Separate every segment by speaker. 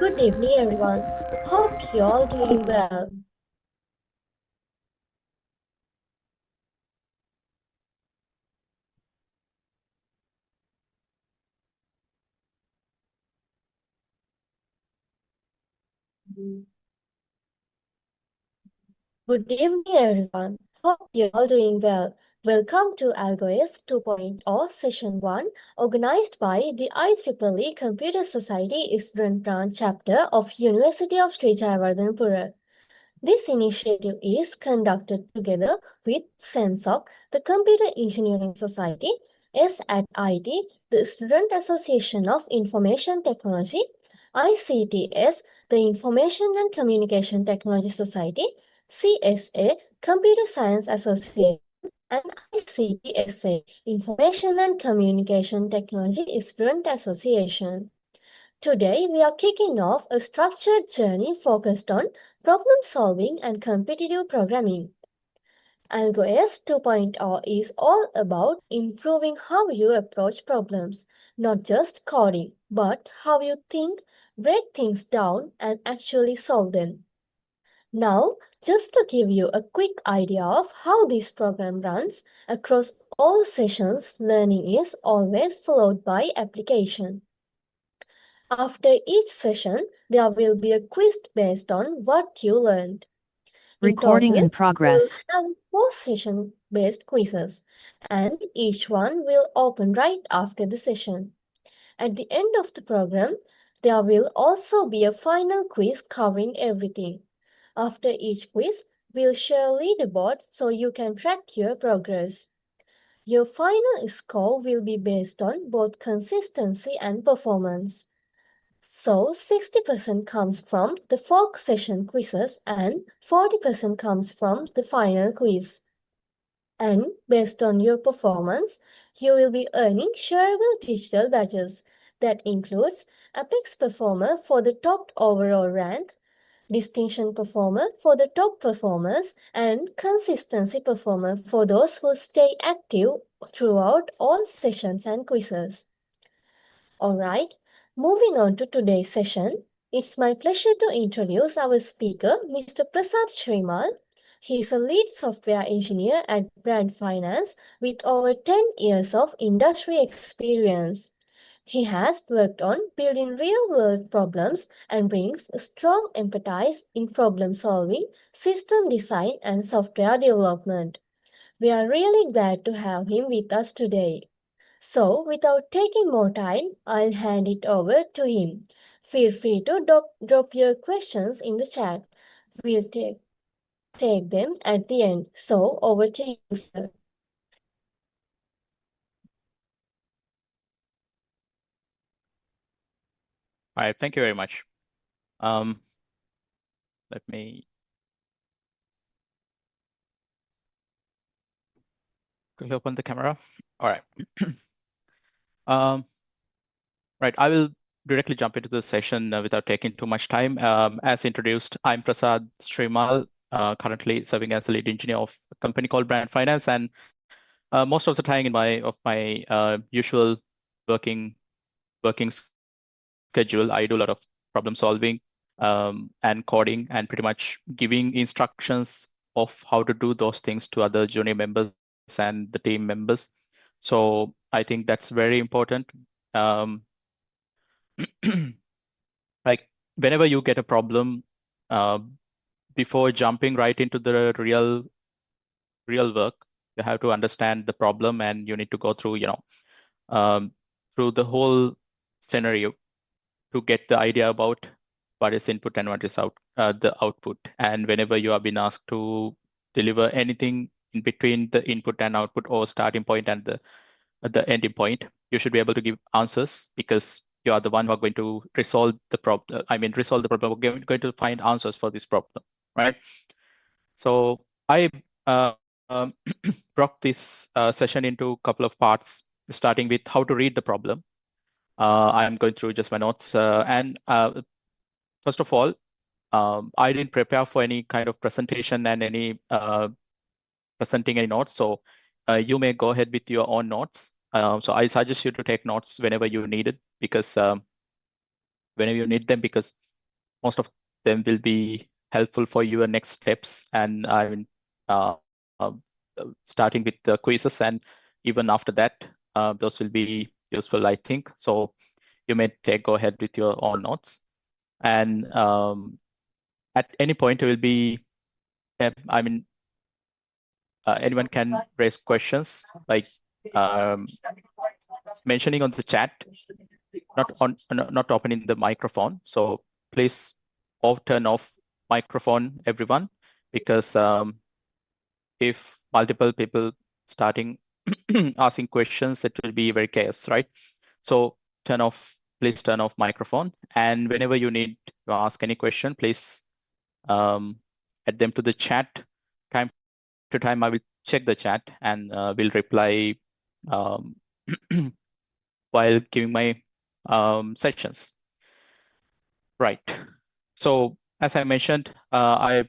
Speaker 1: Good evening, everyone. Hope you're all doing well. Good evening, everyone. Hope you're all doing well. Welcome to Algo Ace 2.0 Session 1, organized by the IEEE Computer Society Eastern Branch Chapter of University of Sri Jayawardhanapura. This initiative is conducted together with CENSOC, the Computer Engineering Society, SAT, the Student Association of Information Technology, ICTS, the Information and Communication Technology Society, CSA, Computer Science Association, and ICTSA, Information and Communication Technology Student Association. Today, we are kicking off a structured journey focused on problem solving and competitive programming. Algo Ace 2.0 is all about improving how you approach problems, not just coding, but how you think, break things down, and actually solve them. Now, just to give you a quick idea of how this program runs, across all sessions, learning is always followed by application. After each session, there will be a quiz based on what you learned.
Speaker 2: Recording in
Speaker 1: We'll
Speaker 2: progress.
Speaker 1: have 4 session-based quizzes, and each one will open right after the session. At the end of the program, there will also be a final quiz covering everything. After each quiz, we'll share leaderboards so you can track your progress. Your final score will be based on both consistency and performance. So 60% comes from the 4 session quizzes and 40% comes from the final quiz. And based on your performance, you will be earning shareable digital badges. That includes Apex Performer for the top overall rank, Distinction Performer for the top performers, and Consistency Performer for those who stay active throughout all sessions and quizzes. Alright, moving on to today's session, it's my pleasure to introduce our speaker, Mr. Prasad Srimal. He is a lead software engineer at Brand Finance with over 10 years of industry experience. He has worked on building real-world problems and brings a strong expertise in problem-solving, system design, and software development. We are really glad to have him with us today. So, without taking more time, I'll hand it over to him. Feel free to drop your questions in the chat. We'll take them at the end. So, over to you, sir.
Speaker 3: All right, thank you very much. Let me quickly open the camera. All right. Right, I will directly jump into the session without taking too much time. As introduced, I'm Prasad Srimal, currently serving as the lead engineer of a company called Brand Finance, and most of the time in my usual working schedule, I do a lot of problem solving and coding, and pretty much giving instructions of how to do those things to other junior members and the team members. So I think that's very important. Like whenever you get a problem, before jumping right into the real work, you have to understand the problem, and you need to go through, through the whole scenario to get the idea about what is input and what is the output. And whenever you have been asked to deliver anything in between the input and output, or starting point and the ending point, you should be able to give answers, because you are the one who are going to resolve the problem. Resolve the problem. We're going to find answers for this problem, right? So I broke this session into a couple of parts, starting with how to read the problem. I'm going through just my notes. First of all, I didn't prepare for any kind of presentation and any presenting any notes. So you may go ahead with your own notes. So I suggest you to take notes whenever you need it, because whenever you need them, because most of them will be helpful for your next steps. And I mean, uh, starting with the quizzes, and even after that, those will be useful, I think. So you may go ahead with your own notes. And at any point, it will be, I mean, anyone can raise questions, like mentioning on the chat, not opening the microphone. So please turn off microphone, everyone, because if multiple people starting asking questions, it will be very chaos, right? So please turn off microphone. And whenever you need to ask any question, please add them to the chat. Time to time, I will check the chat and will reply um, while giving my sessions. Right. So as I mentioned, I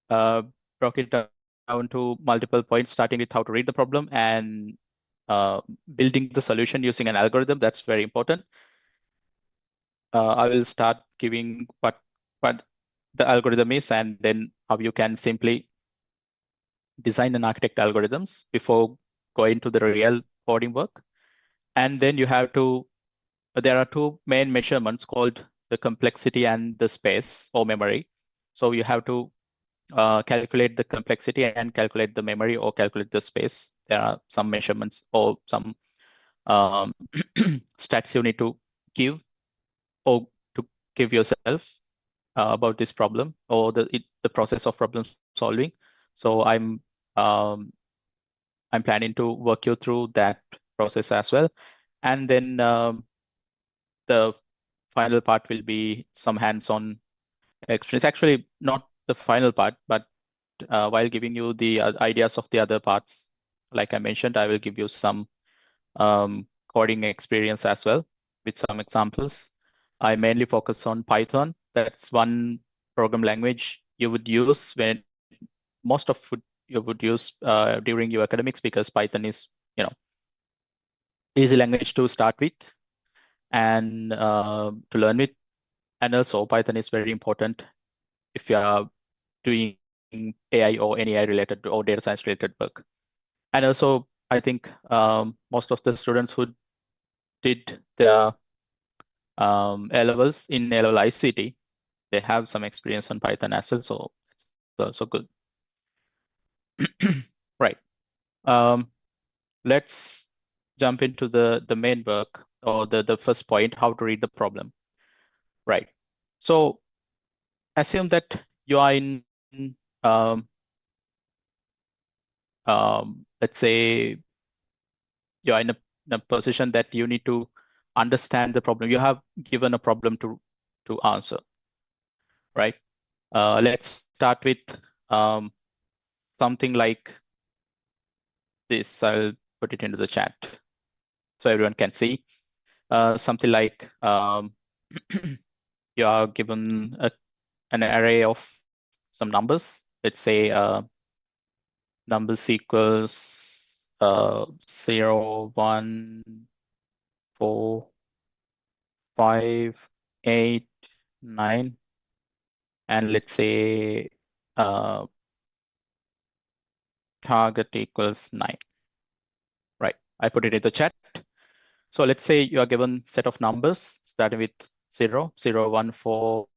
Speaker 3: broke it down to multiple points, starting with how to read the problem and building the solution using an algorithm. That's very important. I will start giving what the algorithm is, and then how you can simply design and architect algorithms before going to the real coding work. And then you have to, there are two main measurements called the complexity and the space or memory. So you have to calculate the complexity and calculate the memory or calculate the space. There are some measurements or some stats you need to give or to give yourself about this problem or the process of problem solving. So I'm planning to work you through that process as well. And then the final part will be some hands-on experience. Actually, not the final part, but while giving you the ideas of the other parts, like I mentioned, I will give you some coding experience as well with some examples. I mainly focus on Python. That's one program language you would use when most of you would use during your academics, because Python is, easy language to start with and to learn with. And also Python is very important if you are doing AI or any AI related or data science related work. And also, I think most of the students who did their A-levels in A-level ICT, they have some experience on Python as well, so it's also good. Right. Um, let's jump into the main work, or the first point, how to read the problem. Right. So assume that you are in let's say you are in a position that you need to understand the problem. You have given a problem to answer, right? Let's start with um, something like this. I'll put it into the chat so everyone can see. Something like you are given an array of some numbers. Let's say numbers equals 0, 1, 4, 5, 8, 9, and let's say target equals 9. Right, I put it in the chat. So let's say you are given set of numbers starting with 0, 0, 1, 4,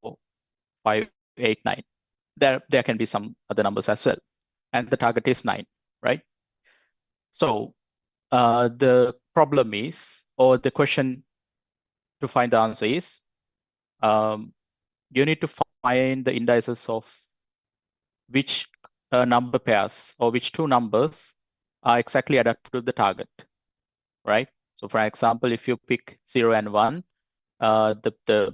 Speaker 3: 5, 8, 9. There can be some other numbers as well. And the target is 9, right? So the problem is, or the question to find the answer is, you need to find the indices of which number pairs or which two numbers are exactly adapted to the target, right? So for example, if you pick 0 and 1, the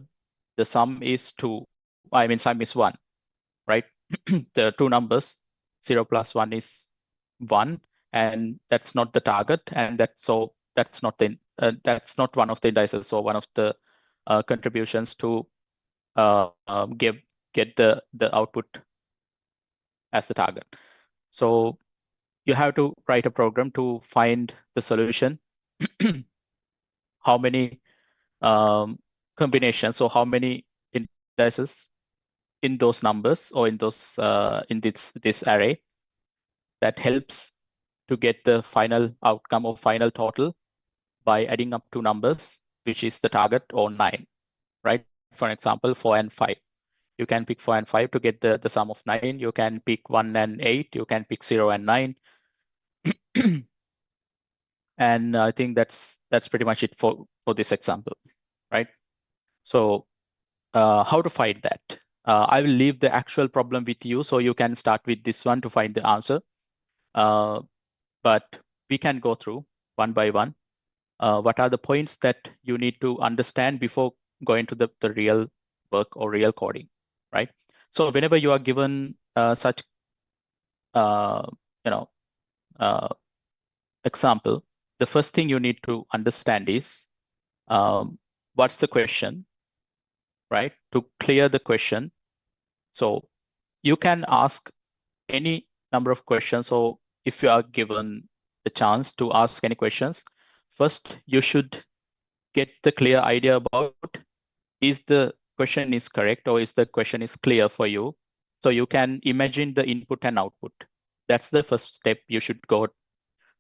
Speaker 3: sum is 2. I mean, sum is 1, right? The two numbers, 0 plus 1 is 1, and that's not the target, and that's not one of the indices, so one of the contributions to get the output as the target. So you have to write a program to find the solution. How many combinations, or how many indices in those numbers or in those in this array that helps to get the final outcome or final total by adding up two numbers, which is the target or 9, right? For example, 4 and 5. You can pick 4 and 5 to get the sum of 9. You can pick 1 and 8. You can pick 0 and 9. And I think that's pretty much it for this example, right? So how to find that? I will leave the actual problem with you, so you can start with this one to find the answer. But we can go through one by one. What are the points that you need to understand before going to the real work or real coding, right? So whenever you are given such, example, the first thing you need to understand is what's the question, right? To clear the question. So you can ask any number of questions. So if you are given the chance to ask any questions, first you should get the clear idea about is the question is correct or is the question is clear for you. So you can imagine the input and output. That's the first step you should go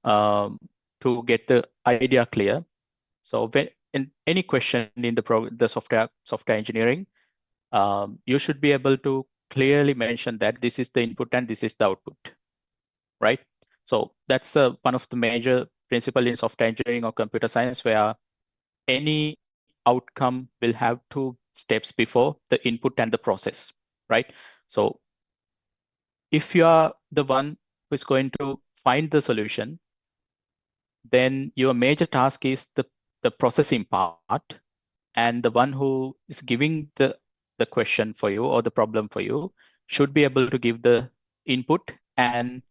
Speaker 3: to get the idea clear. So when in any question in the software engineering, you should be able to clearly mention that this is the input and this is the output, right? So that's one of the major principle in software engineering or computer science, where any outcome will have two steps before the input and the process, right? So if you are the one who is going to find the solution, then your major task is the processing part, and the one who is giving the question for you or the problem for you should be able to give the input and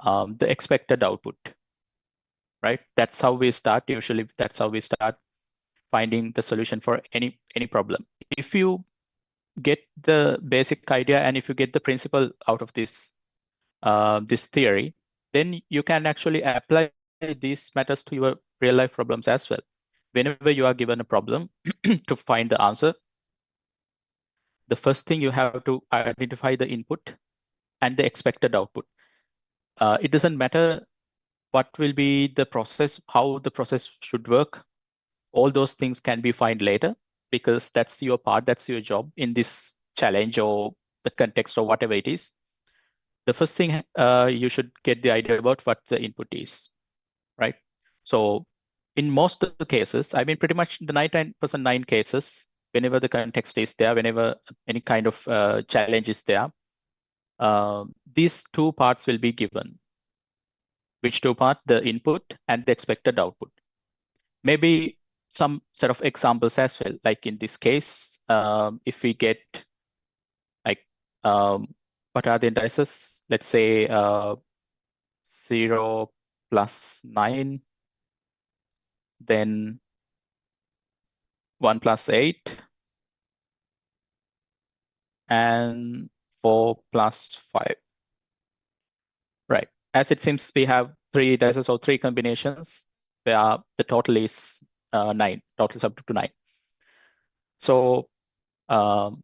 Speaker 3: the expected output, right? That's how we start. Usually that's how we start finding the solution for any problem. If you get the basic idea and if you get the principle out of this this theory, then you can actually apply these matters to your real life problems as well. Whenever you are given a problem to find the answer, the first thing you have to identify the input and the expected output. It doesn't matter what will be the process, how the process should work. All those things can be found later, because that's your part, that's your job in this challenge or the context or whatever it is. The first thing you should get the idea about what the input is, right? So in most of the cases, I mean, pretty much the 99% cases, whenever the context is there, whenever any kind of challenge is there, these two parts will be given. Which two parts? The input and the expected output. Maybe some set of examples as well. Like in this case, if we get like, what are the indices? Let's say 0 plus 9, then 1 plus 8, and 4 plus 5. Right. As it seems, we have 3 indices or 3 combinations where the total is 9. Total is up to 9. So the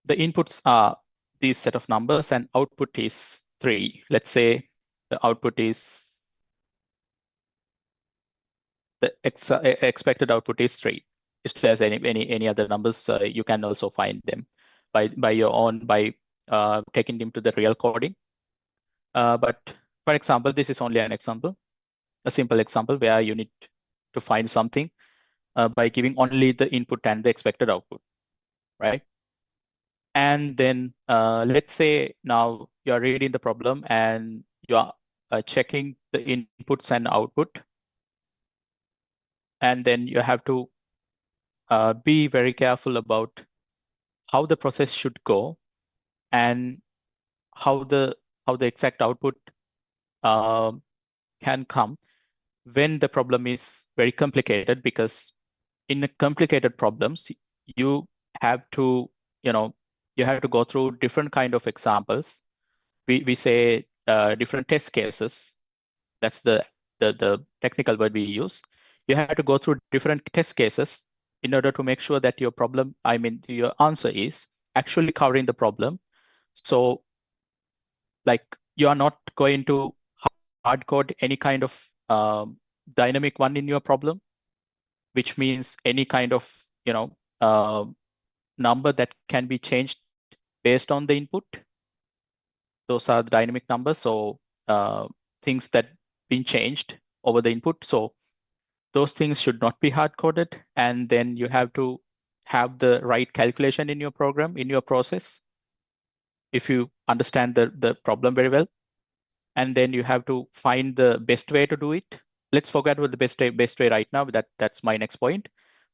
Speaker 3: inputs are these set of numbers and output is 3. Let's say the output is, the expected output is 3. If there's any other numbers, you can also find them by your own, by taking them to the real coding. But for example, this is only an example, a simple example where you need to find something by giving only the input and the expected output, right? And then let's say now you're reading the problem and you are checking the inputs and output. And then you have to be very careful about how the process should go and how the exact output can come when the problem is very complicated. Because in complicated problems, you have to, you have to go through different kind of examples. We say different test cases. That's the technical word we use. You have to go through different test cases in order to make sure that your problem, I mean, your answer is actually covering the problem. So like you are not going to hard code any kind of dynamic one in your problem, which means any kind of, you know, number that can be changed based on the input. Those are the dynamic numbers. So things that been changed over the input. So those things should not be hard coded. And then you have to have the right calculation in your program, in your process, if you understand the problem very well. And then you have to find the best way to do it. Let's forget about the best way right now. That's my next point.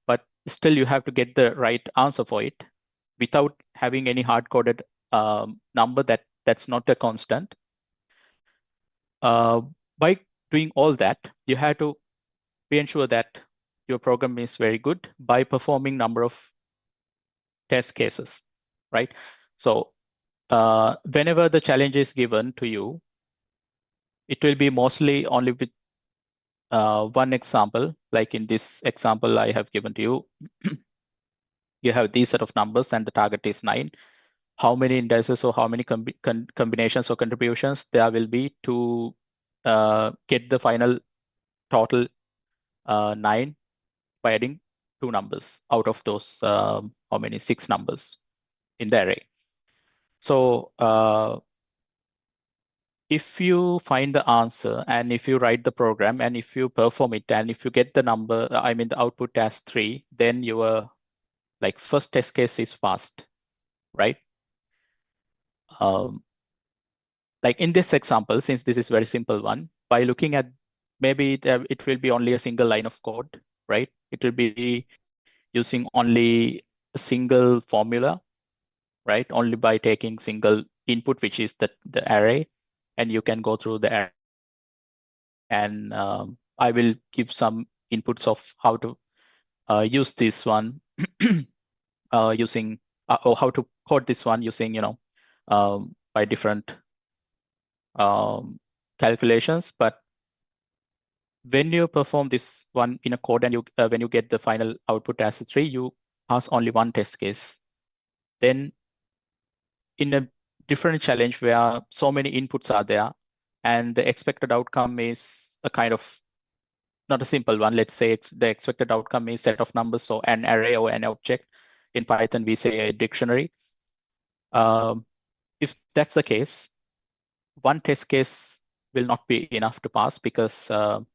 Speaker 3: But still, you have to get the right answer for it without having any hard coded number that's not a constant. By doing all that, you have to be ensure that your program is very good by performing number of test cases, right? So whenever the challenge is given to you, it will be mostly only with one example. Like in this example I have given to you, you have these set of numbers and the target is 9. How many indices or how many combinations or contributions there will be to get the final total 9 by adding 2 numbers out of those, how many, 6 numbers in the array. So if you find the answer and if you write the program and if you perform it and if you get the number, I mean the output as 3, then your like first test case is passed, right? Like in this example, since this is very simple one, by looking at maybe it will be only a single line of code, right? It will be using only a single formula, right? Only by taking single input, which is the array, and you can go through the array. And I will give some inputs of how to use this one using or how to code this one using, you know, by different calculations. But when you perform this one in a code and you when you get the final output as a 3, you pass only one test case. Then in a different challenge where so many inputs are there and the expected outcome is a kind of not a simple one. Let's say it's the expected outcome is set of numbers, so an array or an object. In Python, we say a dictionary. If that's the case, one test case will not be enough to pass because a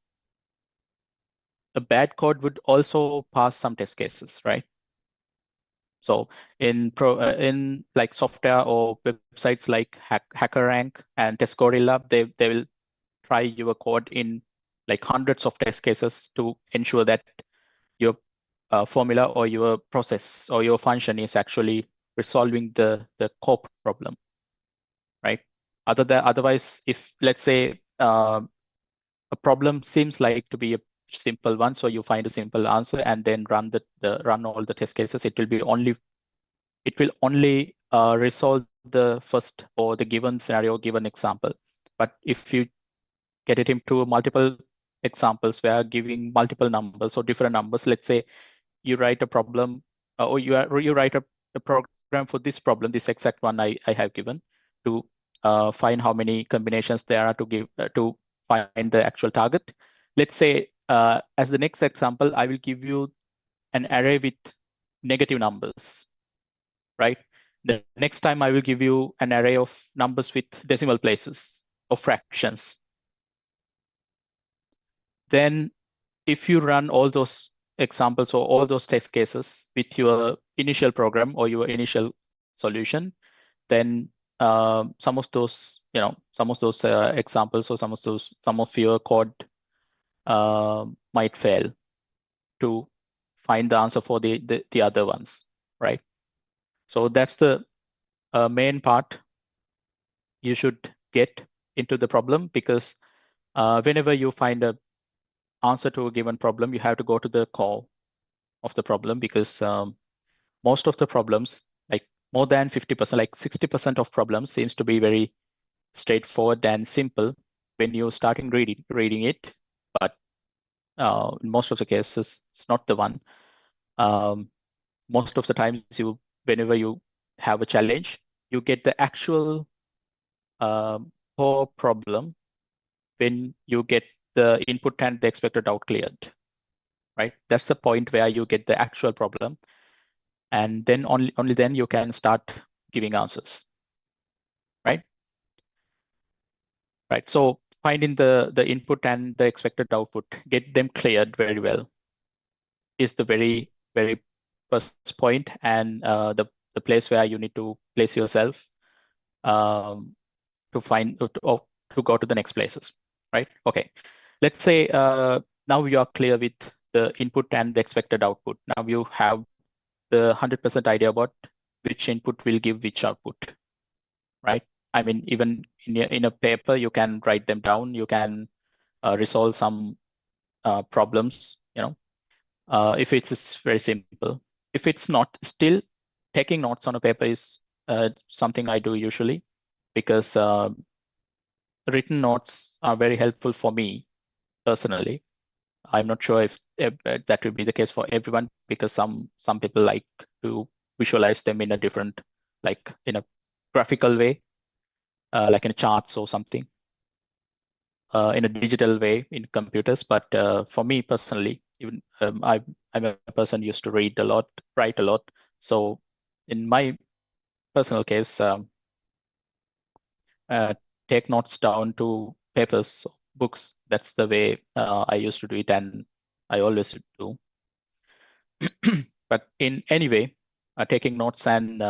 Speaker 3: bad code would also pass some test cases, right? So in like software or websites like HackerRank and TestGorilla, they will try your code in like hundreds of test cases to ensure that your formula or your process or your function is actually resolving the core problem, right? Otherwise, if let's say a problem seems like to be a simple one, so you find a simple answer and then run run all the test cases, it will only resolve the first or the given scenario, given example. But if you get it into multiple examples where giving multiple numbers or different numbers, let's say you write a problem or you write a program for this problem, this exact one I have given, to find how many combinations there are to give to find the actual target. Let's say as the next example, I will give you an array with negative numbers, right? The next time I will give you an array of numbers with decimal places or fractions. Then if you run all those examples or all those test cases with your initial program or your initial solution, then some of those, examples or some of your code might fail to find the answer for the other ones, right? So that's the main part you should get into the problem, because whenever you find a answer to a given problem, you have to go to the core of the problem, because most of the problems, like more than 50%, like 60% of problems seems to be very straightforward and simple when you're starting reading it. But in most of the cases, it's not the one. Most of the times whenever you have a challenge, you get the actual core problem when you get the input and the expected out cleared, right? That's the point where you get the actual problem. And then only then you can start giving answers, right? Right. So finding the input and the expected output, get them cleared very well is the very first point, and the place where you need to place yourself um, to find to go to the next places, right? Okay. Let's say now you are clear with the input and the expected output. Now you have the 100% idea about which input will give which output, right? I mean, even in a paper, you can write them down. You can resolve some problems, if it's very simple. If it's not, still taking notes on a paper is something I do usually, because written notes are very helpful for me personally. I'm not sure if that will be the case for everyone, because some people like to visualize them in a different, like in a graphical way, like in charts or something, in a digital way in computers. But for me personally, even I'm a person used to read a lot, write a lot. So in my personal case, uh, take notes down to papers, books. That's the way I used to do it, and I always do. But in any way, taking notes and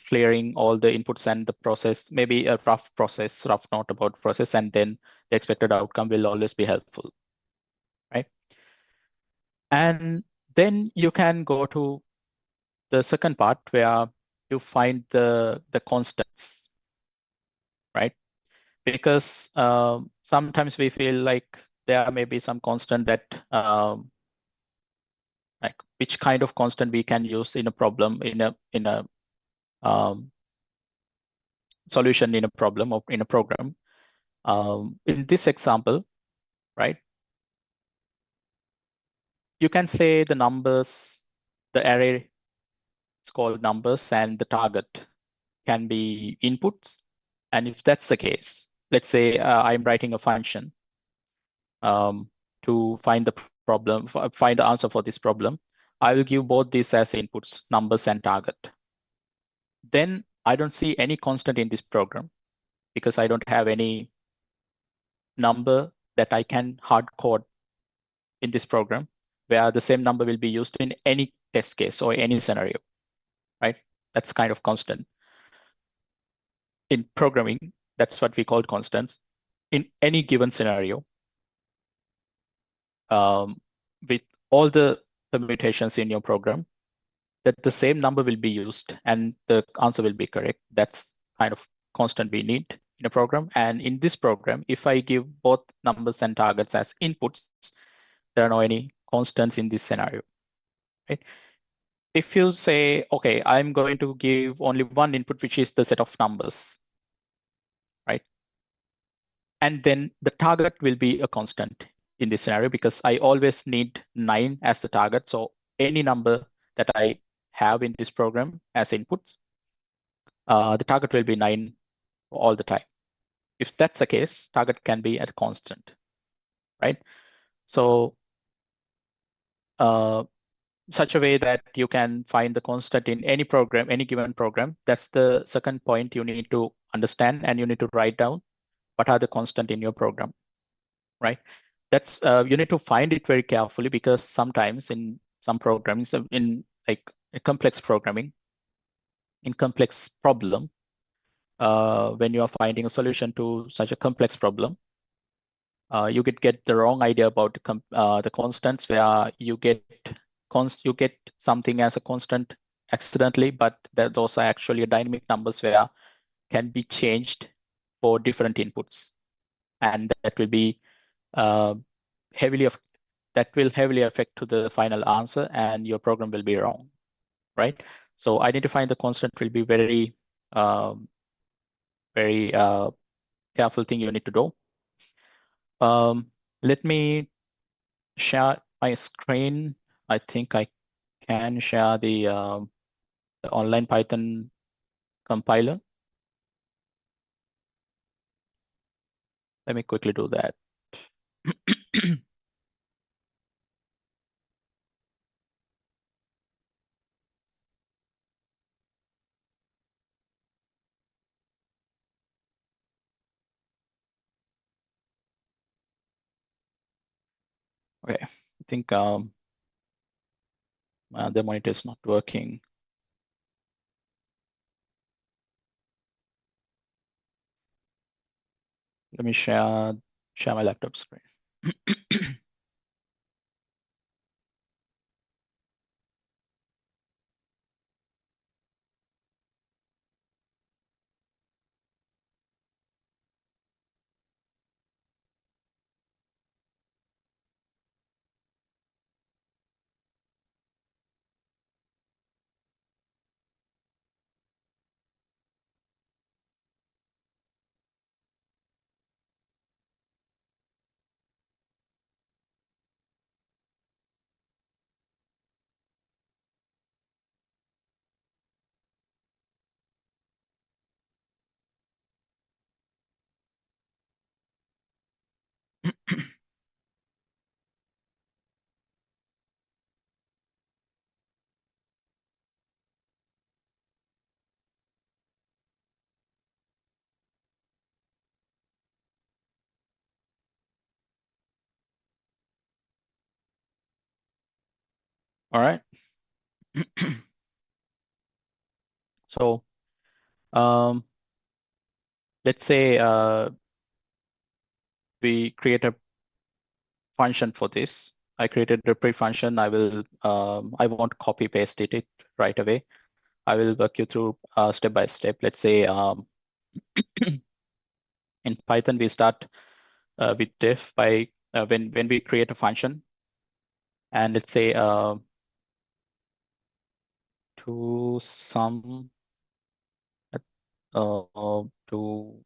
Speaker 3: clearing all the inputs and the process, maybe a rough note about process, and then the expected outcome will always be helpful, right? And then you can go to the second part where you find the constants, right? Because sometimes we feel like there may be some constant that like which kind of constant we can use in a problem, in a um, solution in a problem or in a program. In this example, right, you can say the numbers, the array is called numbers, and the target can be inputs. And if that's the case, let's say I'm writing a function to find the problem, find the answer for this problem. I will give both these as inputs, numbers and target. Then I don't see any constant in this program, because I don't have any number that I can hard code in this program where the same number will be used in any test case or any scenario, right? That's kind of constant. In programming, that's what we call constants. In any given scenario, with all the permutations in your program, that the same number will be used and the answer will be correct. That's kind of constant we need in a program. And in this program, if I give both numbers and targets as inputs, there are no any constants in this scenario, right? If you say, okay, I'm going to give only one input, which is the set of numbers, right? And then the target will be a constant in this scenario, because I always need 9 as the target. So any number that I have in this program as inputs, the target will be 9 all the time. If that's the case, target can be at a constant, right? So such a way that you can find the constant in any program, any given program. That's the second point you need to understand, and you need to write down what are the constant in your program, right? That's you need to find it very carefully, because sometimes in some programs, in like a complex programming, in complex problem, when you are finding a solution to such a complex problem, you could get the wrong idea about the constants, where you get something as a constant accidentally, but those are actually dynamic numbers where can be changed for different inputs, and that will be uh, heavily that will heavily affect to the final answer, and your program will be wrong, right? So identifying the constant will be um, very careful thing you need to do. Let me share my screen. I think I can share the online Python compiler. Let me quickly do that. Okay, I think the monitor is not working. Let me share my laptop screen. All right. So let's say we create a function for this. I created a pre-function. I won't copy paste it right away. I will work you through step by step. Let's say in Python, we start with def by when we create a function, and let's say to sum to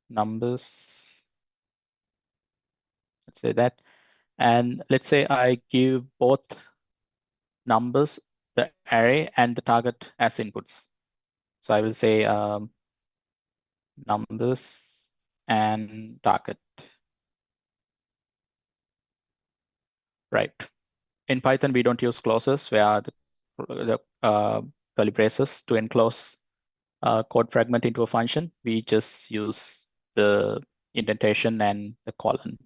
Speaker 3: numbers. Let's say that, and let's say I give both numbers, the array, and the target as inputs. So I will say numbers and target. Right. In Python, we don't use clauses where the curly braces to enclose code fragment into a function. We just use the indentation and the colon.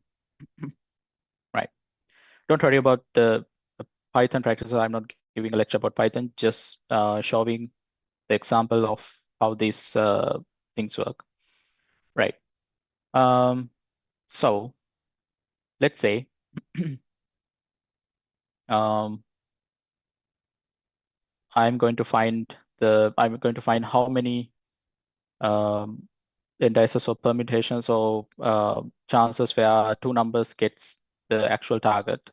Speaker 3: Right. Don't worry about the Python practices. I'm not giving a lecture about Python, just showing the example of how these things work. Right. So let's say I'm going to find how many indices or permutations or chances where two numbers gets the actual target.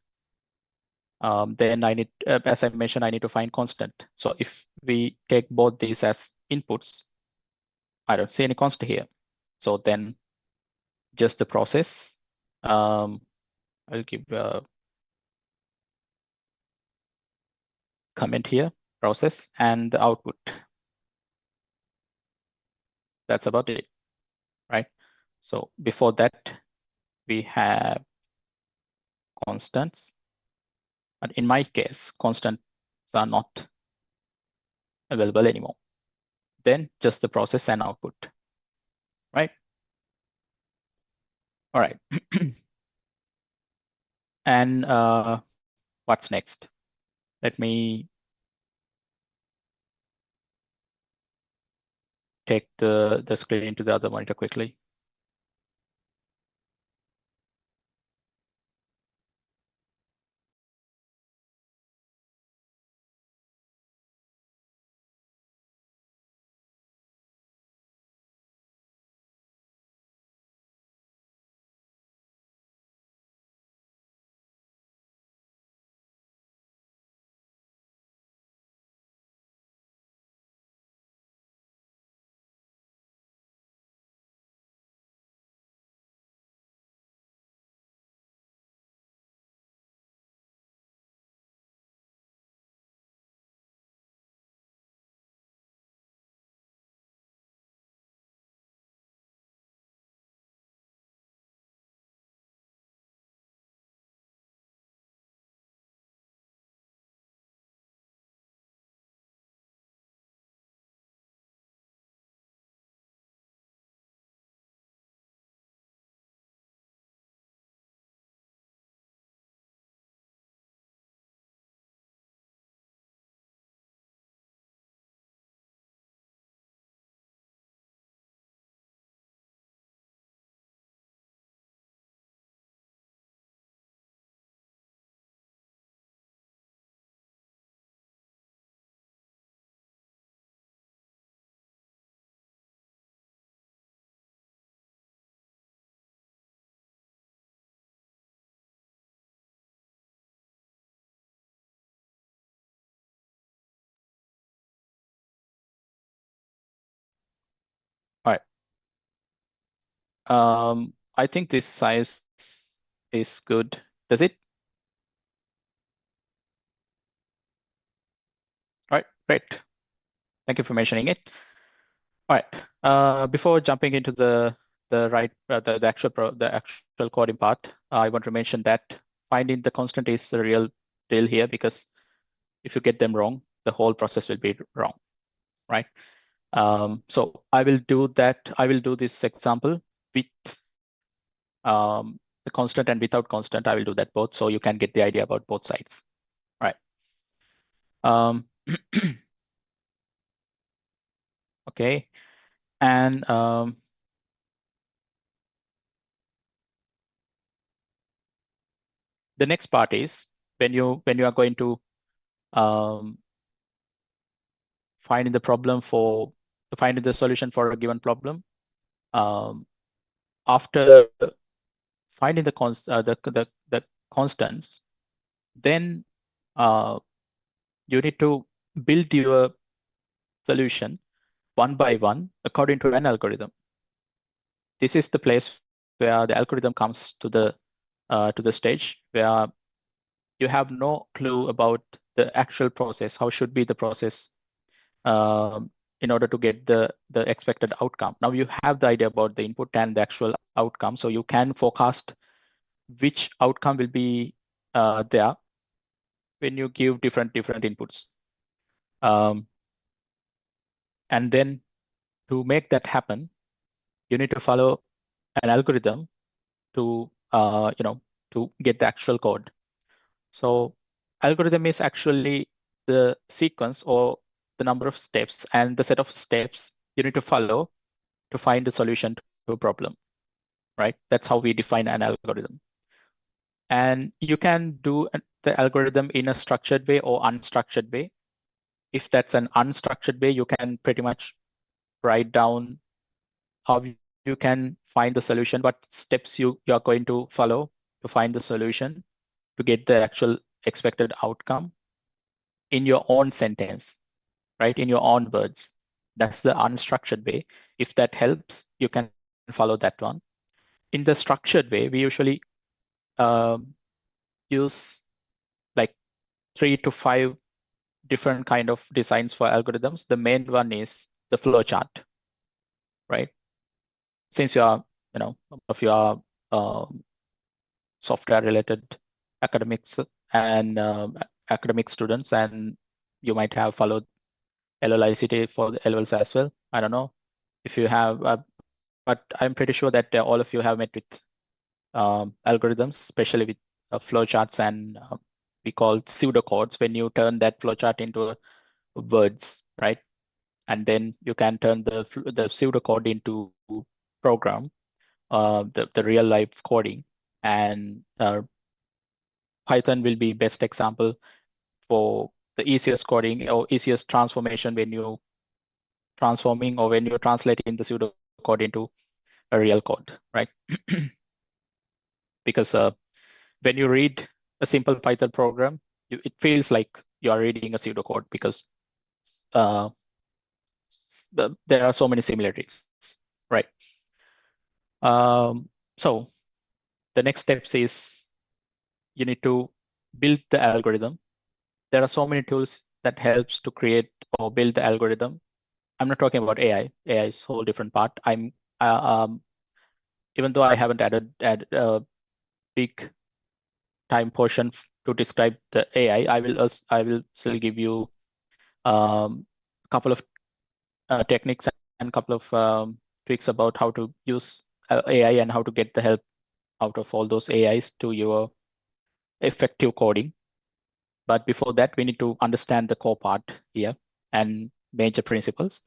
Speaker 3: Then I need, as I mentioned, I need to find constant. So if we take both these as inputs, I don't see any constant here. So then just the process. I'll give a comment here, process, and the output. That's about it, right? So before that, we have constants. But in my case, constants are not available anymore. Then just the process and output, right? All right. And what's next? Let me take the screen to the other monitor quickly. I think this size is good. Does it? All right, great. Thank you for mentioning it. All right. Before jumping into the actual coding part, I want to mention that finding the constant is the real deal here, because if you get them wrong, the whole process will be wrong, right? So I will do that. I will do this example with the constant and without constant. I will do that both, so you can get the idea about both sides. All right. Okay. And the next part is when you are going to finding the solution for a given problem. After finding the constants, then you need to build your solution one by one according to an algorithm. This is the place where the algorithm comes to the stage where you have no clue about the actual process. How should be the process in order to get the expected outcome. Now you have the idea about the input and the actual outcome, so you can forecast which outcome will be there when you give different inputs. And then to make that happen, you need to follow an algorithm to to get the actual code. So algorithm is actually the sequence or the number of steps and the set of steps you need to follow to find the solution to a problem, right? That's how we define an algorithm. And you can do the algorithm in a structured way or unstructured way. If that's an unstructured way, you can pretty much write down how you can find the solution, what steps you are going to follow to find the solution to get the actual expected outcome in your own sentence, right? In your own words. That's the unstructured way. If that helps, you can follow that one. In the structured way, we usually use like 3 to 5 different kind of designs for algorithms. The main one is the flowchart, right? Since you are, of your software related academics and academic students, and you might have followed LLICT for the levels as well. I don't know if you have, but I'm pretty sure that all of you have met with algorithms, especially with flowcharts and we call pseudocodes when you turn that flowchart into words, right? And then you can turn the pseudocode into program, the real life coding. And Python will be best example for the easiest coding or easiest transformation when you transforming or when you're translating the pseudocode into a real code, right? Because when you read a simple Python program, it feels like you are reading a pseudocode because uh, there are so many similarities, right? So the next steps is you need to build the algorithm. There are so many tools that helps to create or build the algorithm. I'm not talking about AI. AI is a whole different part. Even though I haven't added a big time portion to describe the AI, I will still give you a couple of techniques and a couple of tweaks about how to use AI and how to get the help out of all those AIs to your effective coding. But before that, we need to understand the core part here and major principles.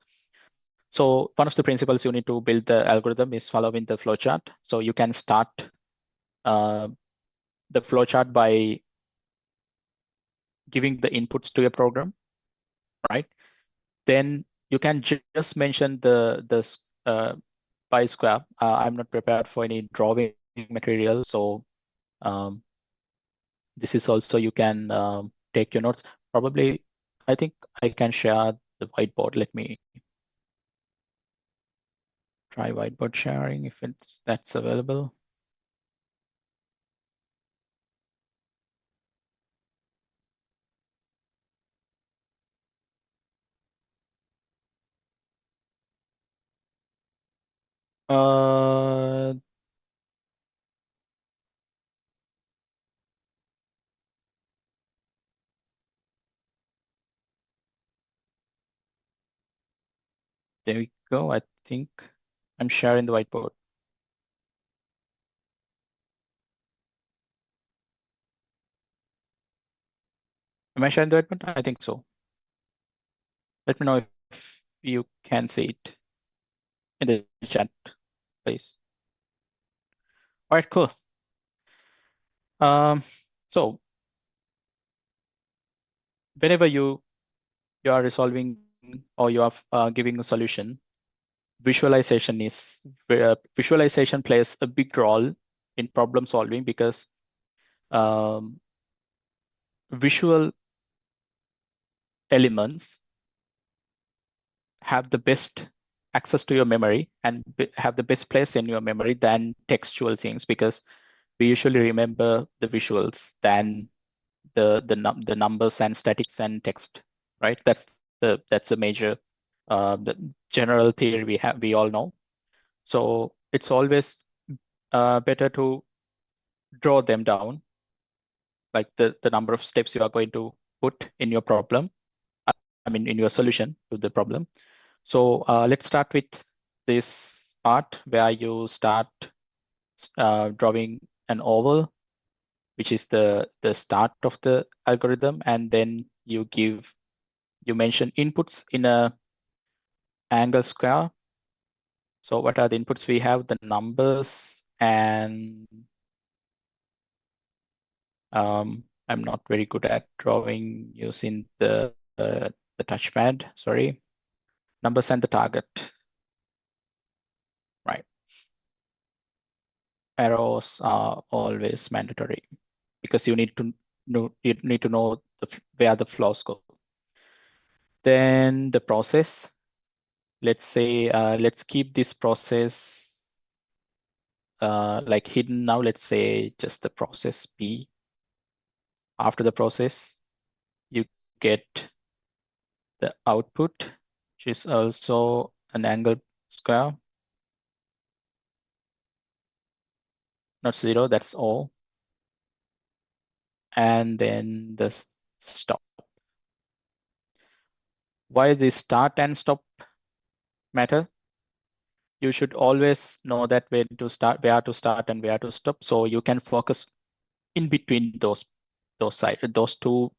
Speaker 3: So one of the principles you need to build the algorithm is following the flowchart. So you can start the flowchart by giving the inputs to your program, right? Then you can just mention the pi square. I'm not prepared for any drawing material, so um, this is also you can take your notes. Probably, I think I can share the whiteboard. Let me. try whiteboard sharing if that's available. Uh, there we go. I think I'm sharing the whiteboard. Am I sharing the whiteboard? I think so. Let me know if you can see it in the chat, please. All right, cool. So whenever you are resolving or you are giving a solution, visualization plays a big role in problem solving because visual elements have the best access to your memory and have the best place in your memory than textual things, because we usually remember the visuals than the numbers and statics and text, right? That's a major the general theory we all know. So it's always better to draw them down, like the number of steps you are going to put in your problem. I mean, in your solution to the problem. So let's start with this part where you start drawing an oval, which is the start of the algorithm, and then you mention inputs in a angle square. So what are the inputs we have? The numbers, and I'm not very good at drawing using the touchpad, sorry. Numbers and the target, right? Arrows are always mandatory because you need to know where the flaws go. Then the process. Let's say let's keep this process like hidden now. Let's say just the process P. After the process, you get the output, which is also an angle square. Not zero, that's all. And then the stop. Why the start and stop matter? You should always know that where to start and where to stop, so you can focus in between those two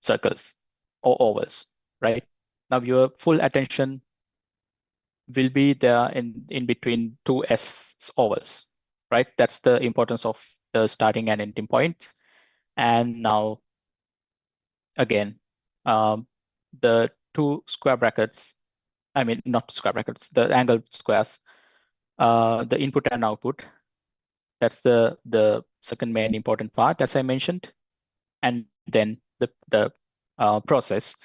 Speaker 3: circles or ovals, right? Now your full attention will be there in between two S ovals, right? That's the importance of the starting and ending points. And now again, the two square brackets, I mean, not square brackets, the angle squares, the input and output. That's the second main important part, as I mentioned. And then the process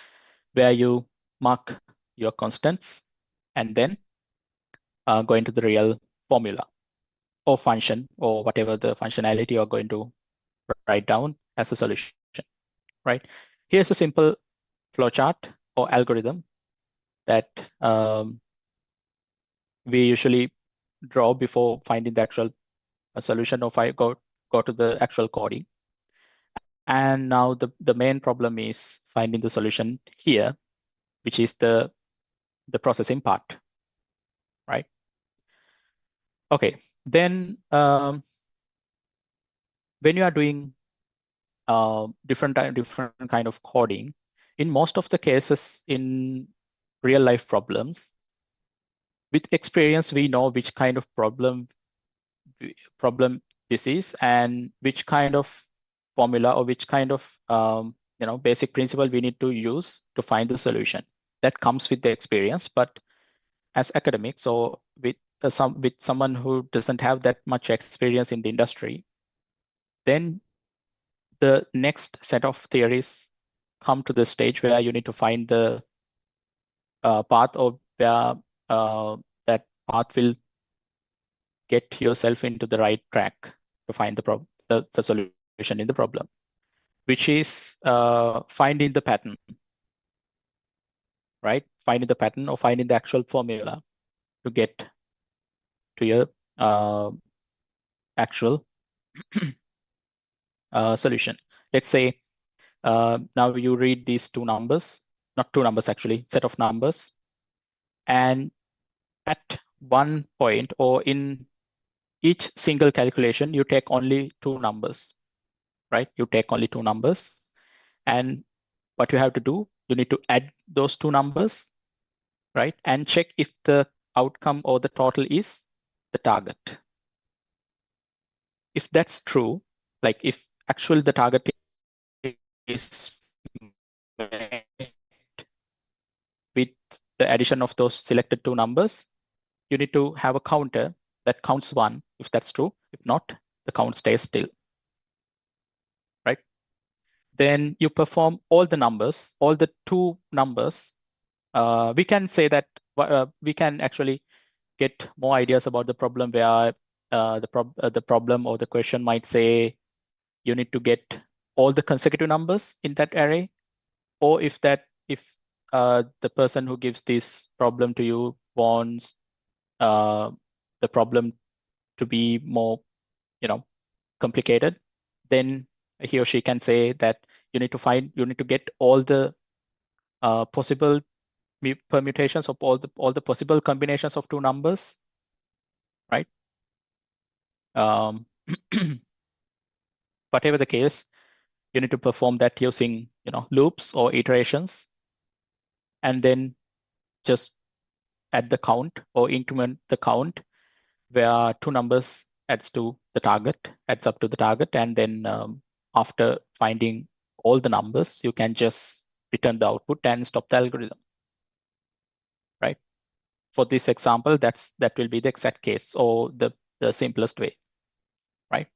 Speaker 3: where you mark your constants and then go into the real formula or function or whatever the functionality you're going to write down as a solution, right? Here's a simple flowchart or algorithm that we usually draw before finding the actual solution, or if I go to the actual coding. And now the main problem is finding the solution here, which is the processing part, right? Okay, then when you are doing different kind of coding, in most of the cases in real life problems, with experience, we know which kind of problem this is and which kind of formula or which kind of basic principle we need to use to find the solution. That comes with the experience, but as academics or with someone who doesn't have that much experience in the industry, then the next set of theories come to the stage where you need to find the path, or where that path will get yourself into the right track to find the solution in the problem, which is finding the pattern, right? Finding the pattern or finding the actual formula to get to your actual solution. Let's say now you read these two numbers, not two numbers actually, set of numbers, and at one point or in each single calculation, you take only two numbers, right? You take only two numbers, and what you have to do, you need to add those two numbers, right? And check if the outcome or the total is the target. If that's true, like if actually the target is met with the addition of those selected two numbers, you need to have a counter that counts one if that's true. If not, the count stays still, right? Then you perform all the numbers, all the two numbers. We can say that we can actually get more ideas about the problem where the problem or the question might say you need to get all the consecutive numbers in that array, or if the person who gives this problem to you wants the problem to be more, complicated, then he or she can say that you need to get all the possible permutations of all the possible combinations of two numbers, right? Um, whatever the case, you need to perform that using loops or iterations, and then just add the count or increment the count where two numbers adds up to the target, and then after finding all the numbers, you can just return the output and stop the algorithm, right? For this example, that will be the exact case or the simplest way, right?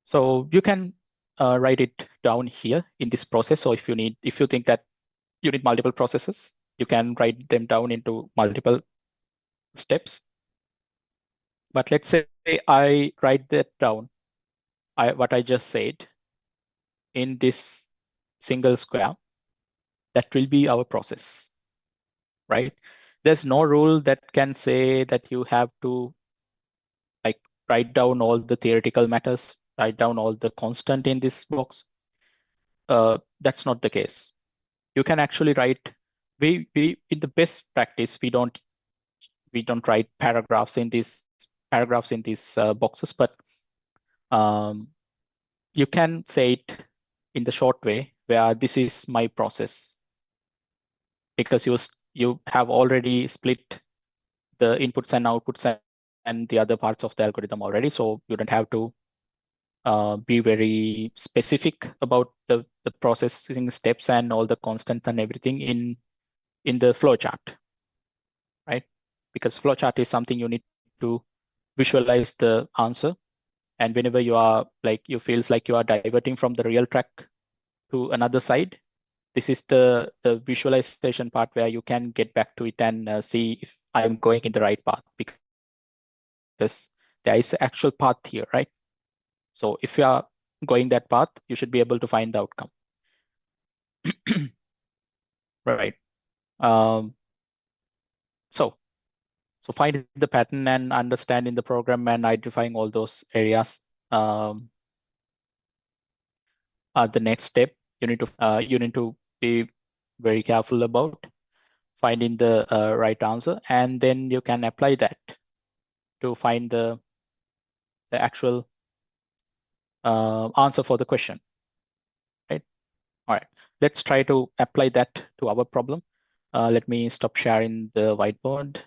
Speaker 3: So you can write it down here in this process. So if you think that you need multiple processes, you can write them down into multiple steps. But let's say I write that down, what I just said, in this single square, that will be our process, right? There's no rule that can say that you have to like write down all the theoretical matters, write down all the constant in this box. That's not the case. You can actually write, we in the best practice, we don't write paragraphs in these boxes, but you can say it in the short way where this is my process, because you have already split the inputs and outputs and the other parts of the algorithm already, so you don't have to be very specific about the processing steps and all the constants and everything in the flowchart, right? Because flowchart is something you need to visualize the answer, and whenever you are you feels like you are diverting from the real track to another side, this is the visualization part where you can get back to it and see if I'm going in the right path, because there is an actual path here, right? So if you are going that path, you should be able to find the outcome. Right. Um, so finding the pattern and understanding the program and identifying all those areas are the next step. You need to be very careful about finding the right answer, and then you can apply that to find the actual answer for the question, right? All right, let's try to apply that to our problem. Let me stop sharing the whiteboard.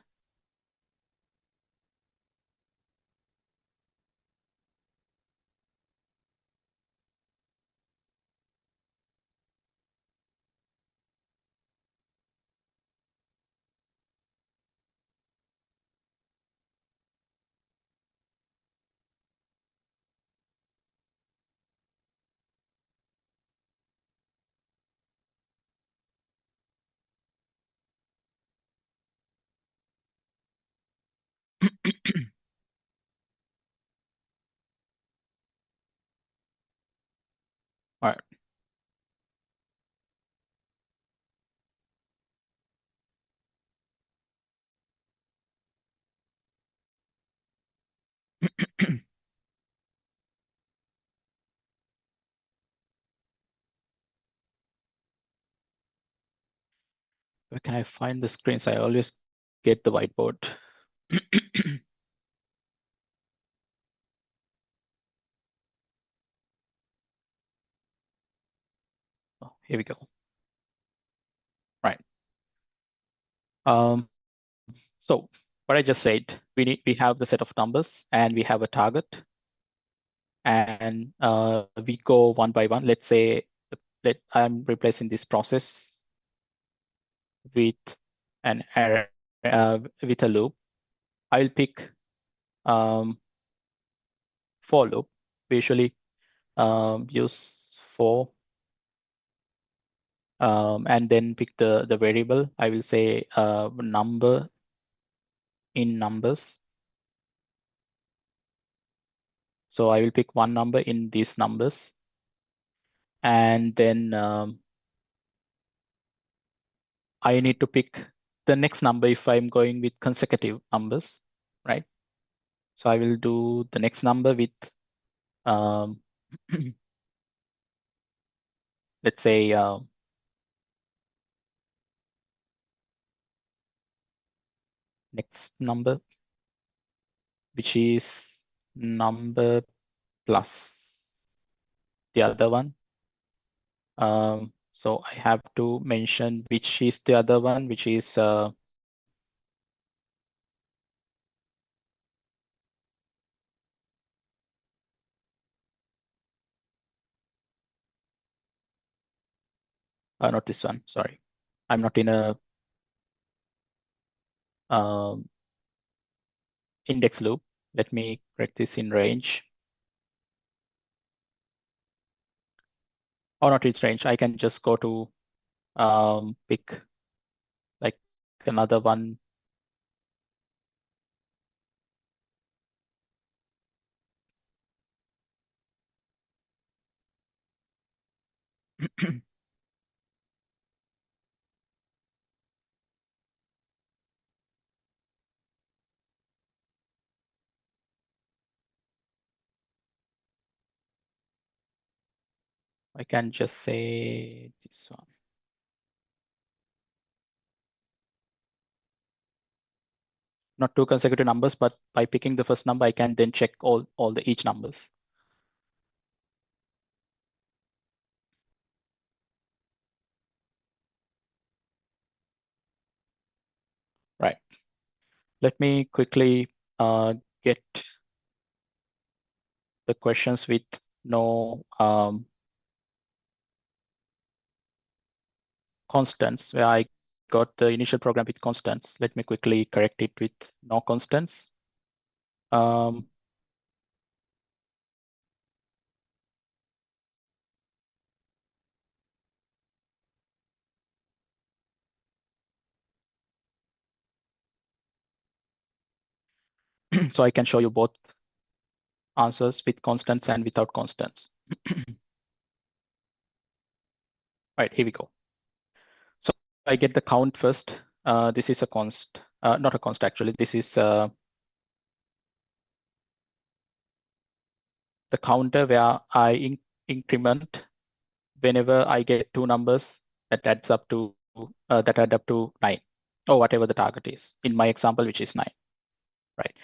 Speaker 3: Where can I find the screens? I always get the whiteboard. Oh, here we go. Right. So what I just said, we have the set of numbers and we have a target, and we go one by one. Let's say I'm replacing this process with an array with a loop. I'll pick for loop. We usually use for and then pick the variable. I will say number in numbers. So I will pick one number in these numbers, and then I need to pick the next number if I'm going with consecutive numbers, right? So I will do the next number with, let's say, next number, which is number plus the other one. So I have to mention which is the other one, which is not this one, sorry. I'm not in a index loop. Let me correct this in range. Or not its range. I can just go to pick like another one. I can just say this one. Not two consecutive numbers, but by picking the first number, I can then check all the each numbers. Right. Let me quickly get the questions with no constants, where I got the initial program with constants. Let me quickly correct it with no constants. So I can show you both answers with constants and without constants. Right, here we go. So I get the count first. This is a const, not a const actually. This is the counter where I increment whenever I get two numbers that adds up to that add up to 9, or whatever the target is. In my example, which is 9, right?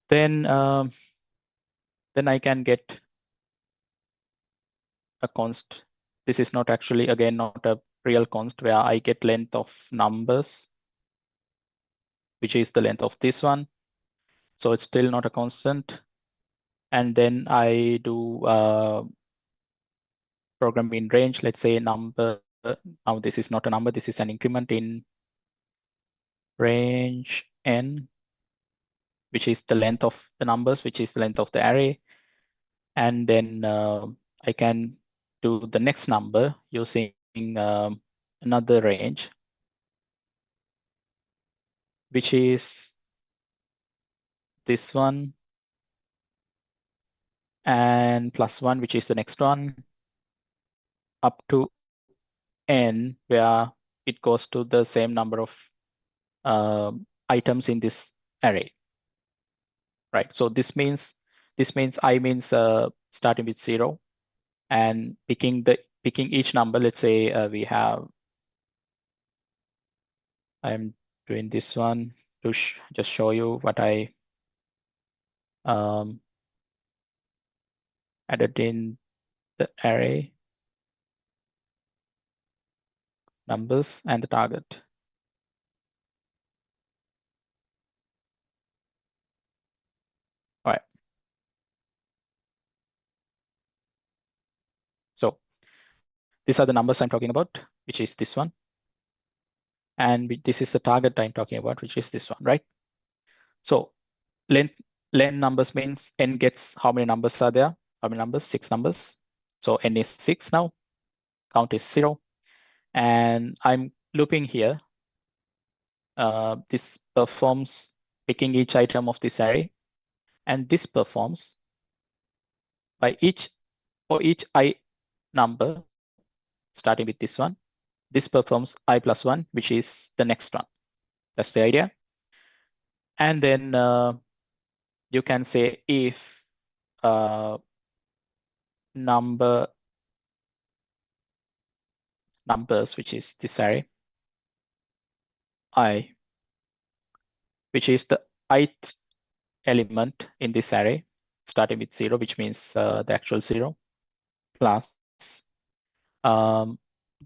Speaker 3: Then I can get a const. This is not actually, again, not a real const, where I get length of numbers, which is the length of this one. So it's still not a constant. And then I do program in range. Let's say number. Now this is not a number. This is an increment in range n, which is the length of the numbers, which is the length of the array. And then I can do the next number using another range, which is this one, and plus one, which is the next one, up to n, where it goes to the same number of items in this array, right? So this means I means starting with 0 and picking each number. Let's say we have I'm doing this one to just show you what I added in the array numbers and the target. All right. So these are the numbers I'm talking about, which is this one. And this is the target I'm talking about, which is this one, right? So len numbers means n gets how many numbers are there? How many numbers? 6 numbers. So n is 6 now. Count is 0. And I'm looping here. This performs picking each item of this array. And this performs by each I number, starting with this one. This performs I plus 1, which is the next one. That's the idea. And then you can say if numbers, which is this array, I, which is the ith element in this array, starting with 0, which means the actual 0, plus the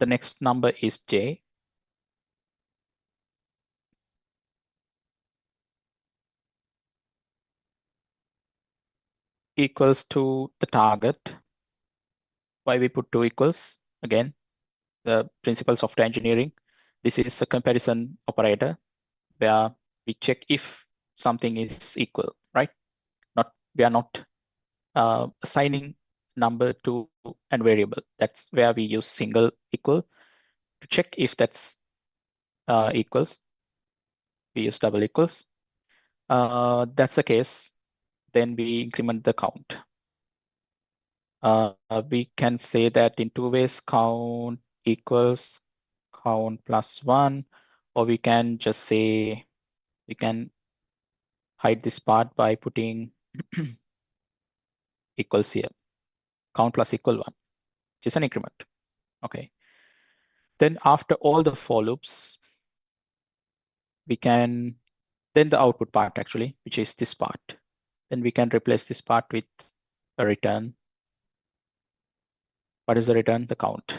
Speaker 3: next number is j, equals to the target. Why we put 2 equals? Again, the principle of software engineering. This is a comparison operator where we check if something is equal, right? We are not assigning number to a variable. That's where we use single equal to check if that's equals. We use double equals. That's the case. Then we increment the count. We can say that in 2 ways: count equals count plus 1, or we can just say we can hide this part by putting equals here. Count plus equal 1, which is an increment. Okay. Then after all the for loops, we can, then the output part actually, which is this part. Then we can replace this part with a return. What is the return? The count.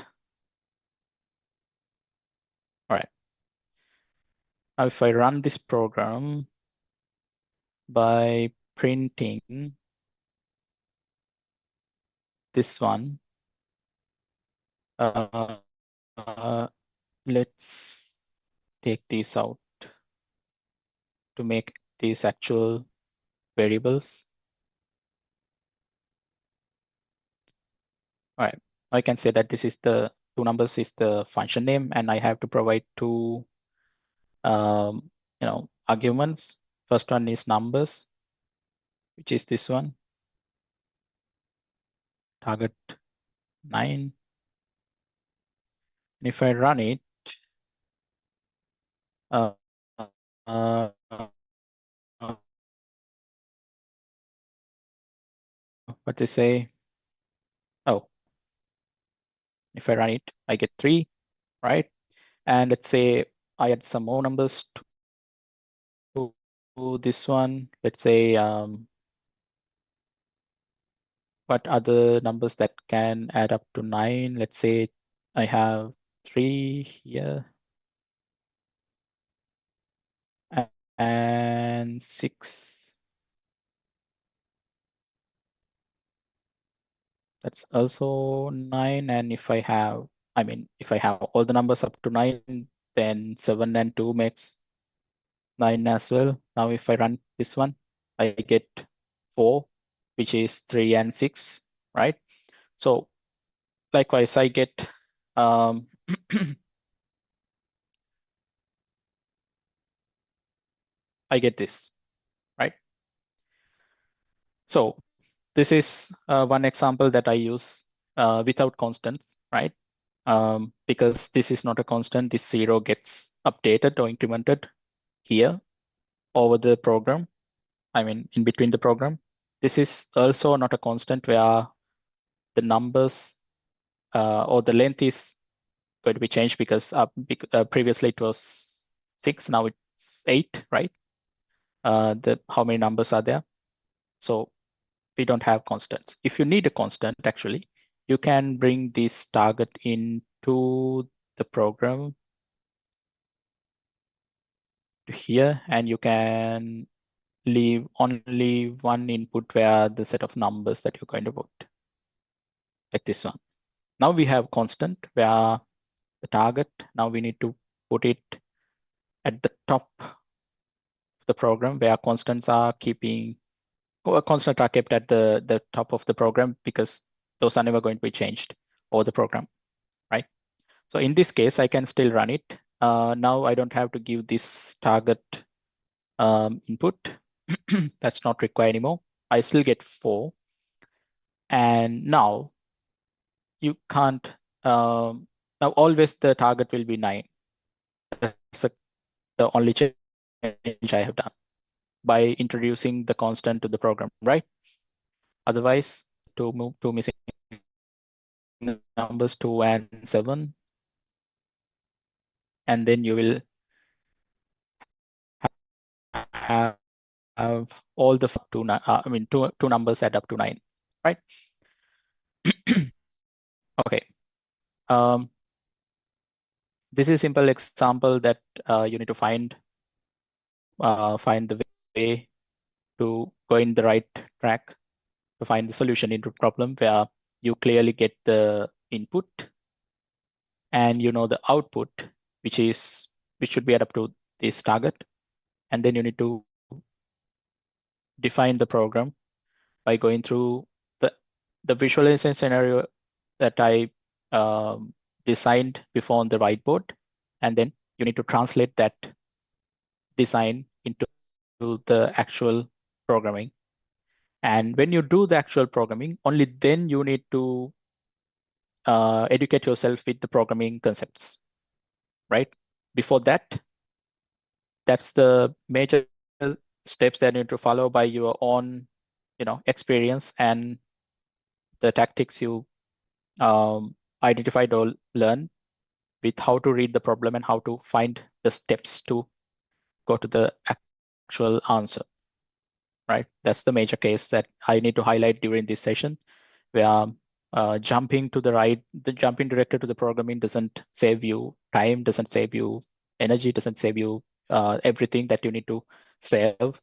Speaker 3: All right. Now if I run this program by printing this one, let's take these out to make these actual variables. All right, I can say that this is the 2 numbers is the function name, and I have to provide 2 arguments. First one is numbers, which is this one, target 9. And if I run it, what they say? Oh, if I run it, I get 3, right? And let's say I add some more numbers to this one. Let's say what other numbers that can add up to 9? Let's say I have 3 here and 6. That's also 9. And if I have, if I have all the numbers up to 9, then 7 and 2 makes 9 as well. Now if I run this one, I get 4, which is 3 and 6, right? So likewise, I get I get this, right? So this is one example that I use without constants, right? Because this is not a constant, this 0 gets updated or incremented here over the program. In between the program. This is also not a constant where the numbers or the length is going to be changed because previously it was 6, now it's 8, right? How many numbers are there? So we don't have constants. If you need a constant, actually, you can bring this target into the program to here, and you can leave only one input where the set of numbers that you're going to put, like this one. Now we have constant where the target, now we need to put it at the top of the program where constants are constants are kept at the top of the program because those are never going to be changed over the program, right? So in this case, I can still run it. Now I don't have to give this target input. That's not required anymore. I still get 4. And now you can't, now always the target will be 9. That's the only change I have done by introducing the constant to the program, right? Otherwise, to move to missing numbers 2 and 7, and then you will have all the two numbers add up to 9, right? Okay. This is a simple example that you need to find the way to go in the right track to find the solution into problem where you clearly get the input and you know the output, which should be add up to this target, and then you need to define the program by going through the visualization scenario that I designed before on the whiteboard, and then you need to translate that design into the actual programming. And when you do the actual programming, only then you need to educate yourself with the programming concepts, right? Before that, that's the major steps that you need to follow by your own, experience and the tactics you identified or learn with how to read the problem and how to find the steps to go to the actual answer, right? That's the major case that I need to highlight during this session, where jumping directly to the programming doesn't save you time, doesn't save you energy, doesn't save you everything that you need to save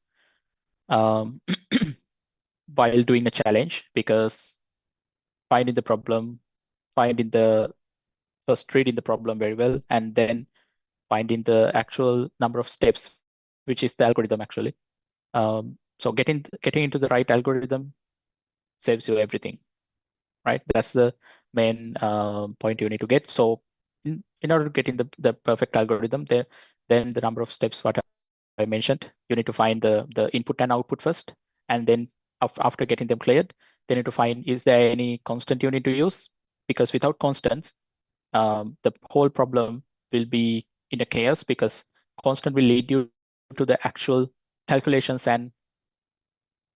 Speaker 3: while doing a challenge, because finding the problem, first reading the problem very well, and then finding the actual number of steps, which is the algorithm actually. So getting into the right algorithm saves you everything, right? That's the main point you need to get. So in order to get in the perfect algorithm, then the number of steps what I mentioned, you need to find the input and output first, and then after getting them cleared, then you need to find, is there any constant you need to use? Because without constants, the whole problem will be in a chaos, because constant will lead you to the actual calculations and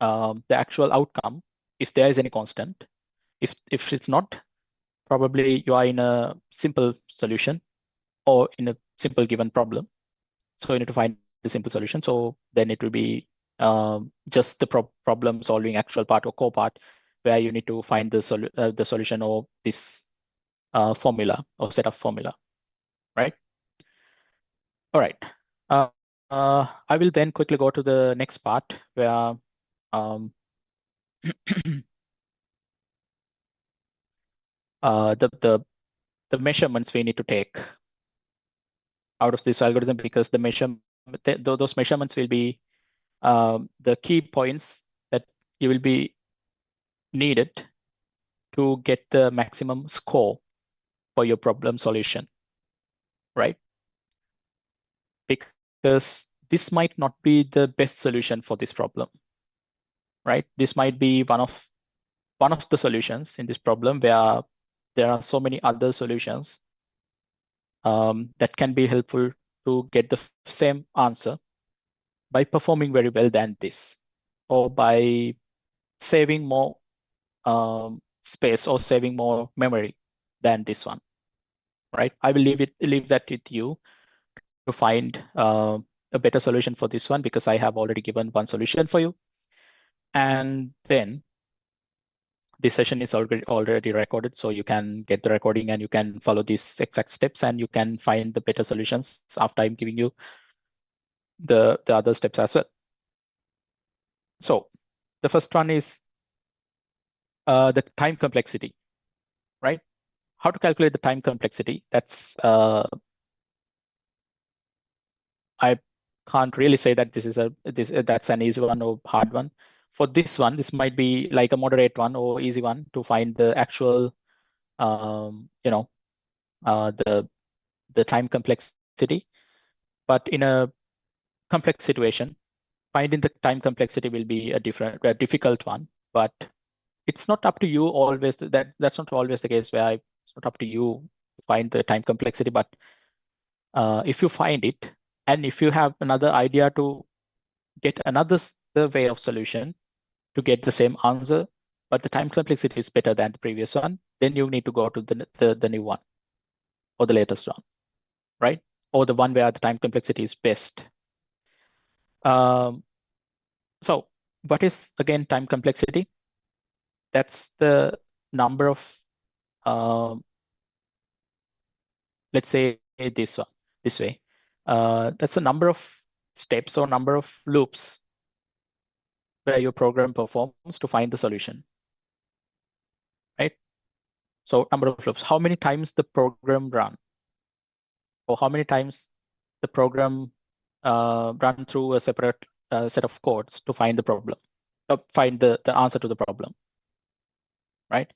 Speaker 3: the actual outcome if there is any constant. If it's not, probably you are in a simple solution or in a simple given problem. So you need to find the simple solution. So then it will be just the problem solving actual part or core part, where you need to find the solution or this formula or set of formula, right? All right. I will then quickly go to the next part where the measurements we need to take out of this algorithm, because those measurements will be the key points that you will be needed to get the maximum score for your problem solution, right? Because this might not be the best solution for this problem, right? This might be one of the solutions in this problem where there are so many other solutions that can be helpful to get the same answer by performing very well than this, or by saving more space or saving more memory than this one, right? I will leave that with you to find a better solution for this one, because I have already given one solution for you. And then this session is already recorded, so you can get the recording and you can follow these exact steps and you can find the better solutions after I'm giving you the other steps as well. So the first one is the time complexity, right? How to calculate the time complexity? That's I can't really say that this is that's an easy one or hard one. For this one, this might be like a moderate one or easy one to find the actual, the time complexity. But in a complex situation, finding the time complexity will be a difficult one. But it's not up to you always. That's not always the case where it's not up to you to find the time complexity. But if you find it, and if you have another idea to get another way of solution to get the same answer, but the time complexity is better than the previous one, then you need to go to the new one or the latest one, right? Or the one where the time complexity is best. So what is, again, time complexity? That's the number of, let's say this way. That's the number of steps or number of loops where your program performs to find the solution, right? So number of loops, how many times the program run, or how many times the program run through a separate set of codes to find the problem, find the answer to the problem, right?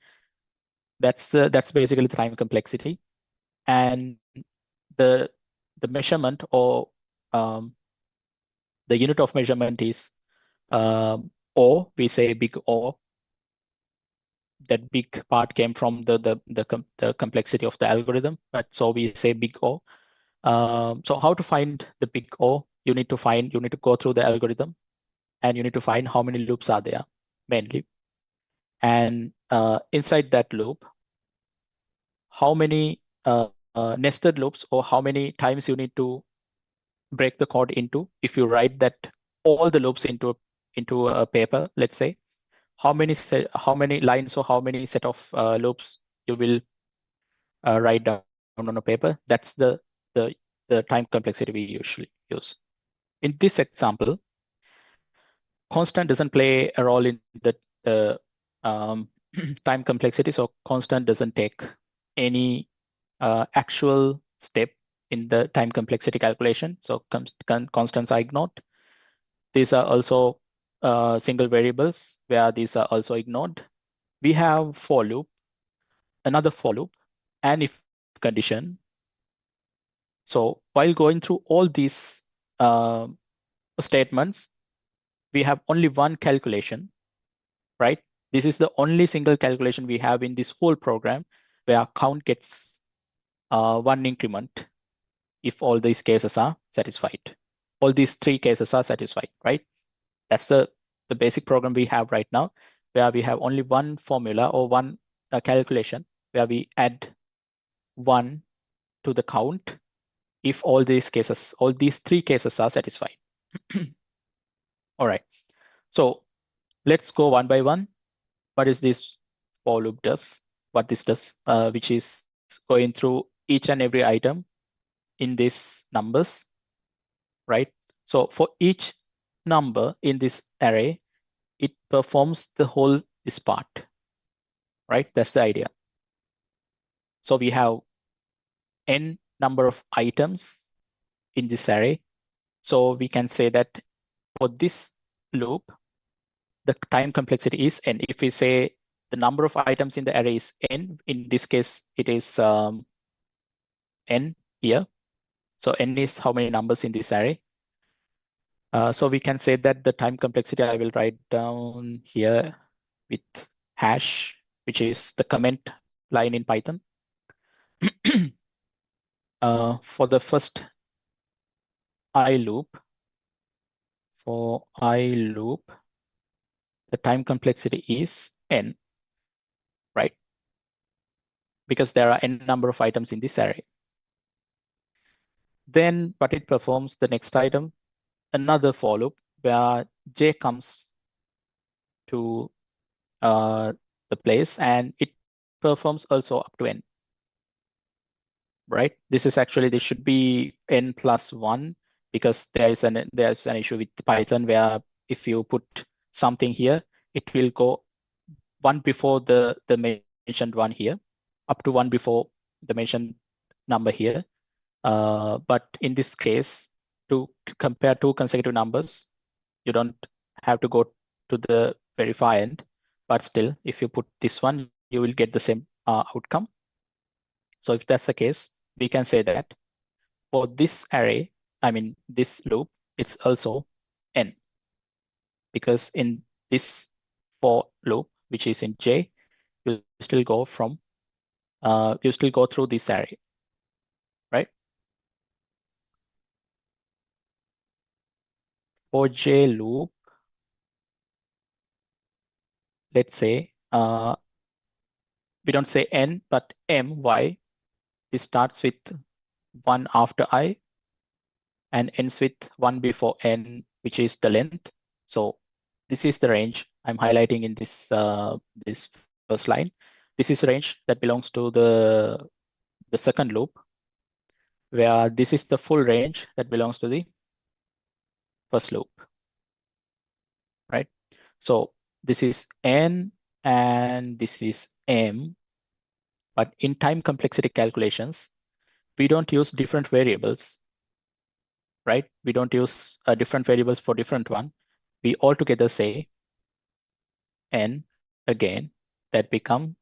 Speaker 3: That's basically the time complexity. And the measurement, or the unit of measurement is O. We say big O. That big part came from the complexity of the algorithm, but so we say big O. So how to find the big O? You need to go through the algorithm, and you need to find how many loops are there mainly. And inside that loop, how many nested loops, or how many times you need to break the code into. If you write that all the loops into a paper, let's say, how many lines or how many set of loops you will write down on a paper. That's the time complexity we usually use. In this example, constant doesn't play a role in the time complexity. So constant doesn't take any actual step in the time complexity calculation. So constants are ignored. These are also single variables where these are also ignored. We have for loop, another for loop, and if condition. So while going through all these statements, we have only one calculation, right? This is the only single calculation we have in this whole program, where count gets one increment if all these cases are satisfied. All these three cases are satisfied, right? That's the basic program we have right now, where we have only one formula or one calculation where we add one to the count if all these three cases are satisfied. All right, so let's go one by one. What is this for loop does? What this does, which is going through each and every item in these numbers, right? So for each number in this array, it performs the whole this part, right? That's the idea. So we have n number of items in this array. So we can say that for this loop, the time complexity is n. If we say the number of items in the array is n, in this case, it is n here. So n is how many numbers in this array. So we can say that the time complexity, I will write down here with hash, which is the comment line in Python. For the first I loop, the time complexity is n, right? Because there are n number of items in this array. Then what it performs, the next item, another for loop where j comes to the place and it performs also up to n, right? This is actually, this should be n plus 1 because there's an issue with Python where if you put something here, it will go one before the mentioned one here, up to one before the mentioned number here. But in this case, to compare two consecutive numbers, you don't have to go to the very far end. But still, if you put this one, you will get the same outcome. So if that's the case, we can say that for this array, I mean this loop, it's also n, because in this for loop, which is in J, you still go from you still go through this array, right? For J loop, let's say we don't say n, but m, why? This starts with 1 after I and ends with 1 before n, which is the length. So this is the range I'm highlighting in this this first line. This is range that belongs to the second loop, where this is the full range that belongs to the first loop, right? So this is n and this is m, but in time complexity calculations, we don't use different variables, right? We don't use different variables for different one. We altogether say n again, that become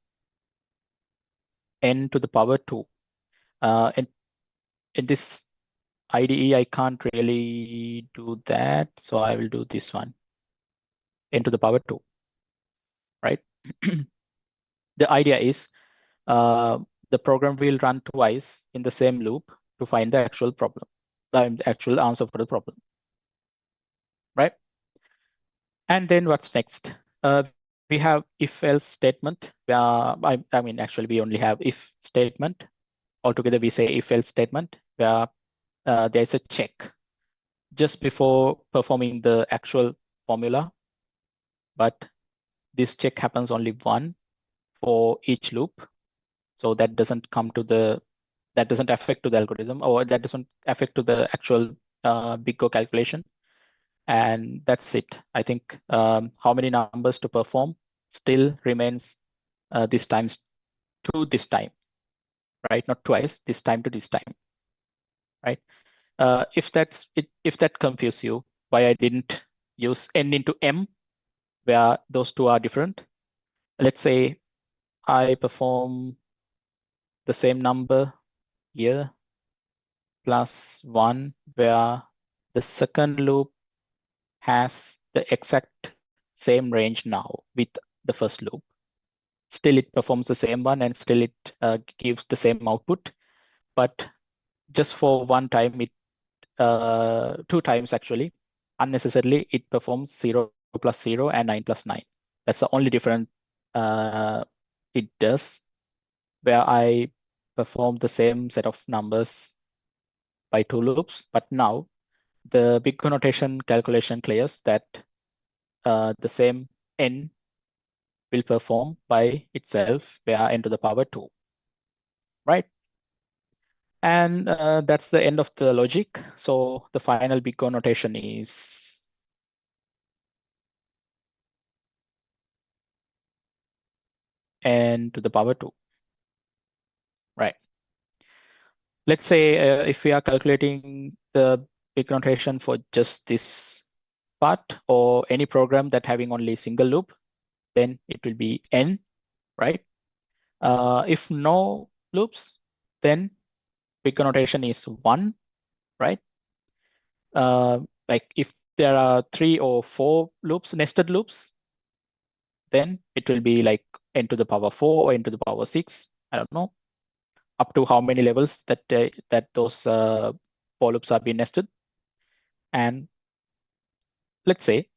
Speaker 3: n to the power 2. In this IDE, I can't really do that. So I will do this one, n to the power 2, right? The idea is the program will run twice in the same loop to find the actual problem, the actual answer for the problem, right? And then what's next? We have if-else statement. I mean, actually, we only have if statement. Altogether, we say if-else statement where there's a check just before performing the actual formula, but this check happens only one for each loop. So that doesn't come to that doesn't affect to the algorithm, or that doesn't affect to the actual big O calculation. And that's it. I think how many numbers to perform still remains this times to this time, right? Not twice, this time to this time, right? If that confuses you, why I didn't use n into m, where those two are different. Let's say I perform the same number here plus 1, where the second loop has the exact same range now with the first loop. Still, it performs the same one and still it gives the same output. But just for one time, two times actually, unnecessarily, it performs 0 plus 0 and 9 plus 9. That's the only difference it does, where I perform the same set of numbers by two loops. But now the big connotation calculation clears that the same n will perform by itself, where n to the power 2, right? And that's the end of the logic. So the final big connotation is n to the power 2, right? Let's say if we are calculating the big notation for just this part, or any program that having only single loop, then it will be n, right? If no loops, then big connotation is 1, right? Like if there are 3 or 4 loops, nested loops, then it will be like n to the power 4 or n to the power 6. I don't know, up to how many levels that those for loops are being nested. And let's say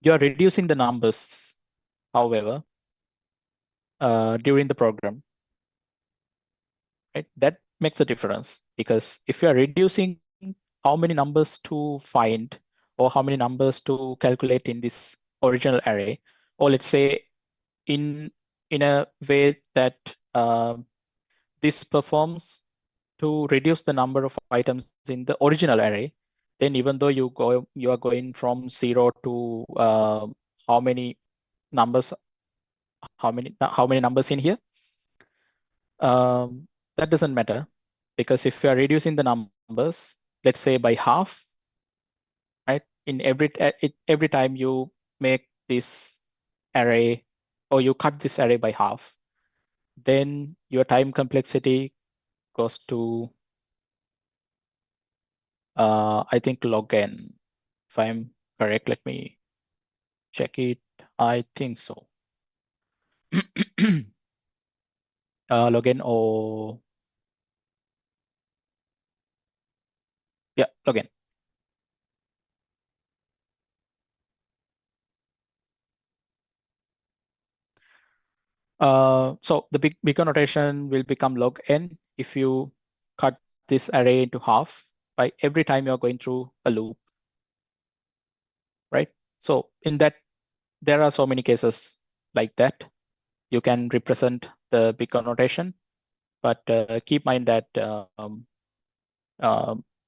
Speaker 3: you are reducing the numbers, however, during the program, right? That makes a difference, because if you are reducing how many numbers to find or how many numbers to calculate in this original array, or let's say in a way that this performs to reduce the number of items in the original array, then even though you are going from 0 to how many numbers how many numbers in here, that doesn't matter, because if you are reducing the numbers, let's say by half, right? In every time you make this array, or you cut this array by half, then your time complexity goes to I think log n. If I'm correct, let me check it. I think so. Log n, or yeah, log n. So the bigger notation will become log n if you cut this array into half by every time you're going through a loop, right? So in that, there are so many cases like that. You can represent the bigger notation, but keep in mind that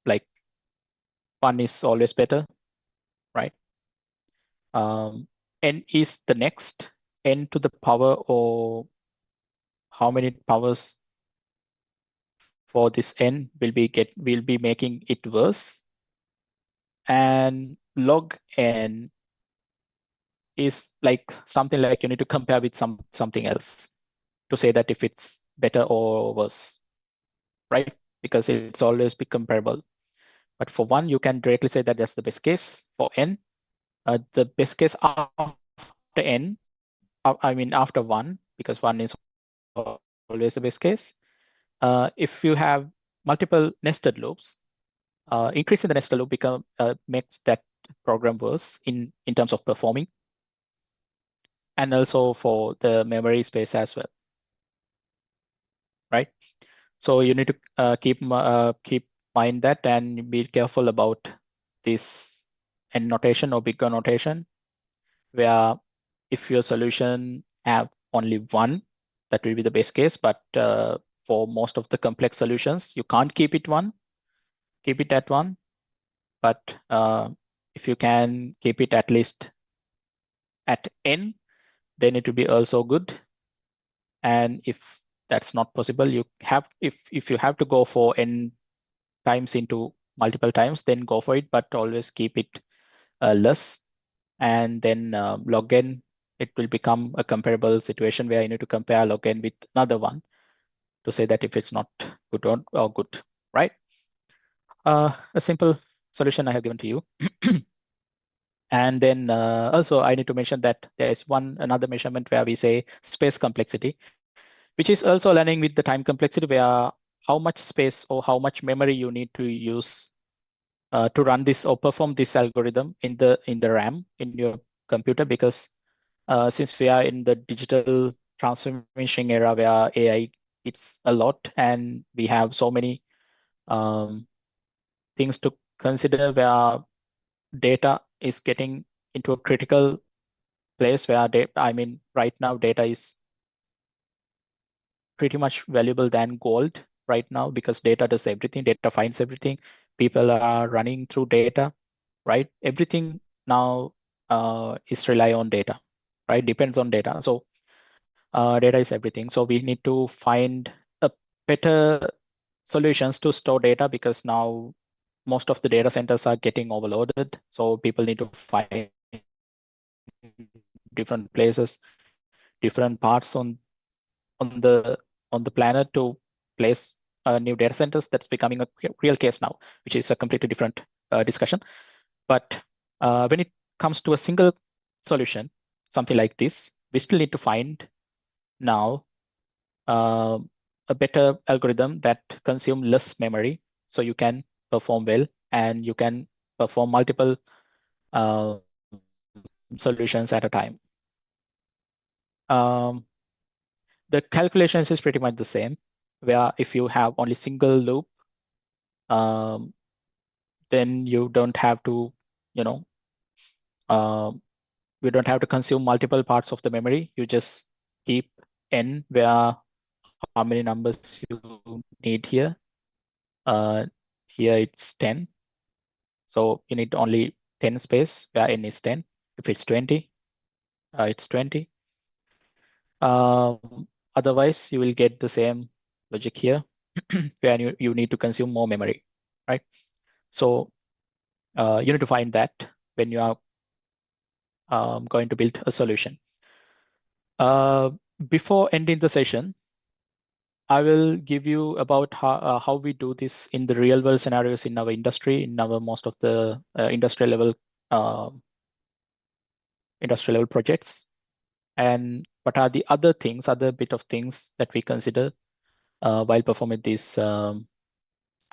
Speaker 3: like 1 is always better, right? N is the next, n to the power, or how many powers for this n will be making it worse. And log n is like something like you need to compare with something else to say that if it's better or worse, right? Because it's always be comparable. But for 1, you can directly say that that's the best case. For n, the best case after n, I mean after 1, because 1 is always the best case. If you have multiple nested loops, increasing the nested loop makes that program worse in terms of performing, and also for the memory space as well, right? So you need to keep mind that and be careful about this n notation or bigger notation, where if your solution have only 1, that will be the best case. But for most of the complex solutions, you can't keep it at 1. But if you can keep it at least at n, then it will be also good. And if that's not possible, if you have to go for n times into multiple times, then go for it, but always keep it less. And then log n, it will become a comparable situation where you need to compare log n with another one to say that if it's not good or good, right? A simple solution I have given to you. And then also I need to mention that there is another measurement where we say space complexity, which is also learning with the time complexity, where how much space or how much memory you need to use to run this or perform this algorithm in the RAM in your computer. Because since we are in the digital transformation era where AI it's a lot, and we have so many things to consider, where data is getting into a critical place, where I mean right now data is pretty much valuable than gold right now, because data does everything, data finds everything, people are running through data, right? Everything now is rely on data, right? Depends on data. So data is everything. So we need to find a better solutions to store data, because now most of the data centers are getting overloaded. So people need to find different places, different parts on the planet to place new data centers. That's becoming a real case now, which is a completely different discussion. But when it comes to a single solution, something like this, we still need to find now a better algorithm that consume less memory, so you can perform well and you can perform multiple solutions at a time. The calculations is pretty much the same. where if you have only single loop, then you don't have to, you know, you don't have to consume multiple parts of the memory. You just keep n where how many numbers you need here. Here it's 10. So you need only 10 space where n is 10. If it's 20, it's 20. Otherwise, you will get the same logic here where you need to consume more memory, right? So you need to find that when you are going to build a solution. Before ending the session, I will give you about how we do this in the real world scenarios in our industry, in our most of the uh, industrial level projects, and what are the other things, other bit of things that we consider while performing these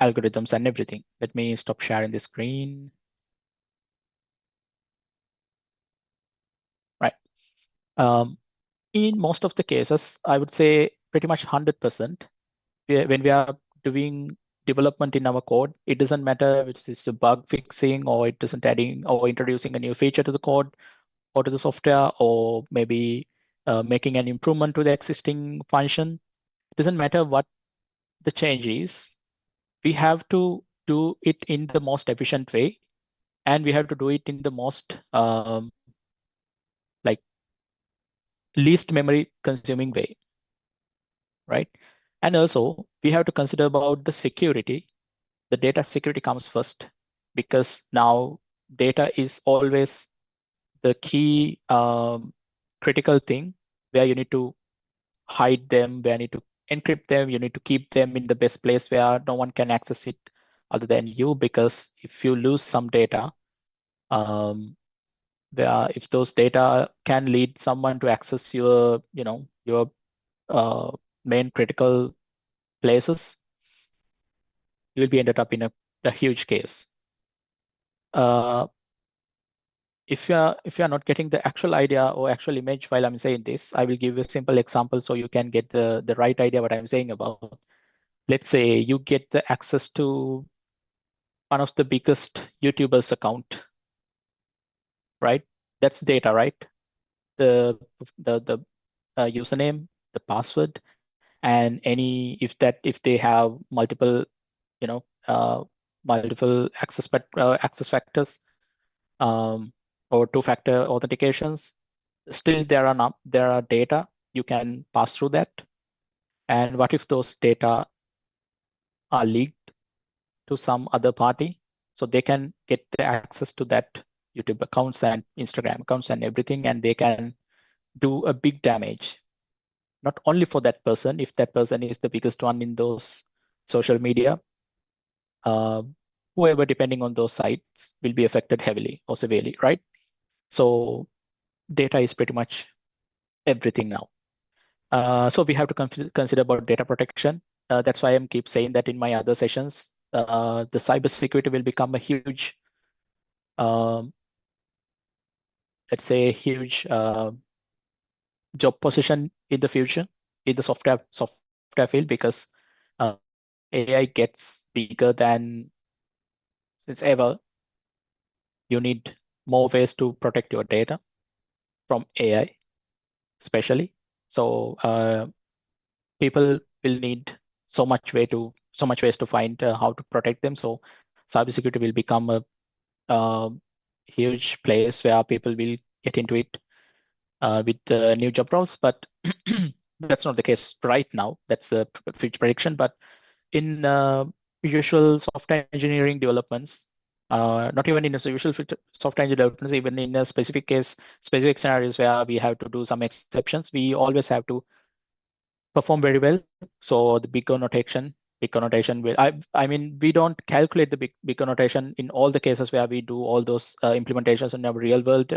Speaker 3: algorithms and everything. Let me stop sharing the screen. Right. In most of the cases, I would say pretty much 100%, when we are doing development in our code, it doesn't matter if it's a bug fixing or it doesn't adding or introducing a new feature to the code or to the software, or maybe making an improvement to the existing function. It doesn't matter what the change is. We have to do it in the most efficient way, and we have to do it in the most like least memory consuming way, right? And also we have to consider about the security. The data security comes first, because now data is always the key critical thing where you need to hide them, where you need to encrypt them, you need to keep them in the best place where no one can access it other than you. Because if you lose some data, where if those data can lead someone to access your, your main critical places, you will be ended up in a huge case. Uh, if you're not getting the actual idea or actual image while I'm saying this, I will give you a simple example so you can get the right idea what I'm saying about. Let's say you get the access to one of the biggest YouTubers account, right? That's data, right? The username, the password, and if they have multiple, you know, multiple access factors, or two-factor authentications, still there are data you can pass through that. And what if those data are leaked to some other party, so they can get the access to that YouTube accounts and Instagram accounts and everything, and they can do a big damage, not only for that person. If that person is the biggest one in those social media, uh, whoever depending on those sites will be affected heavily or severely, right? So data is pretty much everything now. So we have to consider about data protection. That's why I keep saying that in my other sessions, the cybersecurity will become a huge, um, let's say, a huge job position in the future in the software field, because AI gets bigger than since ever. You need more ways to protect your data from AI, especially. So people will need so much ways to find how to protect them. So cybersecurity will become a huge place where people will get into it with new job roles. But that's not the case right now. That's a future prediction. But in usual software engineering developments, not even in a usual software engineering developments, even in a specific case, specific scenarios where we have to do some exceptions, we always have to perform very well. So the big connotation will, I mean, we don't calculate the big connotation in all the cases where we do all those implementations in our real world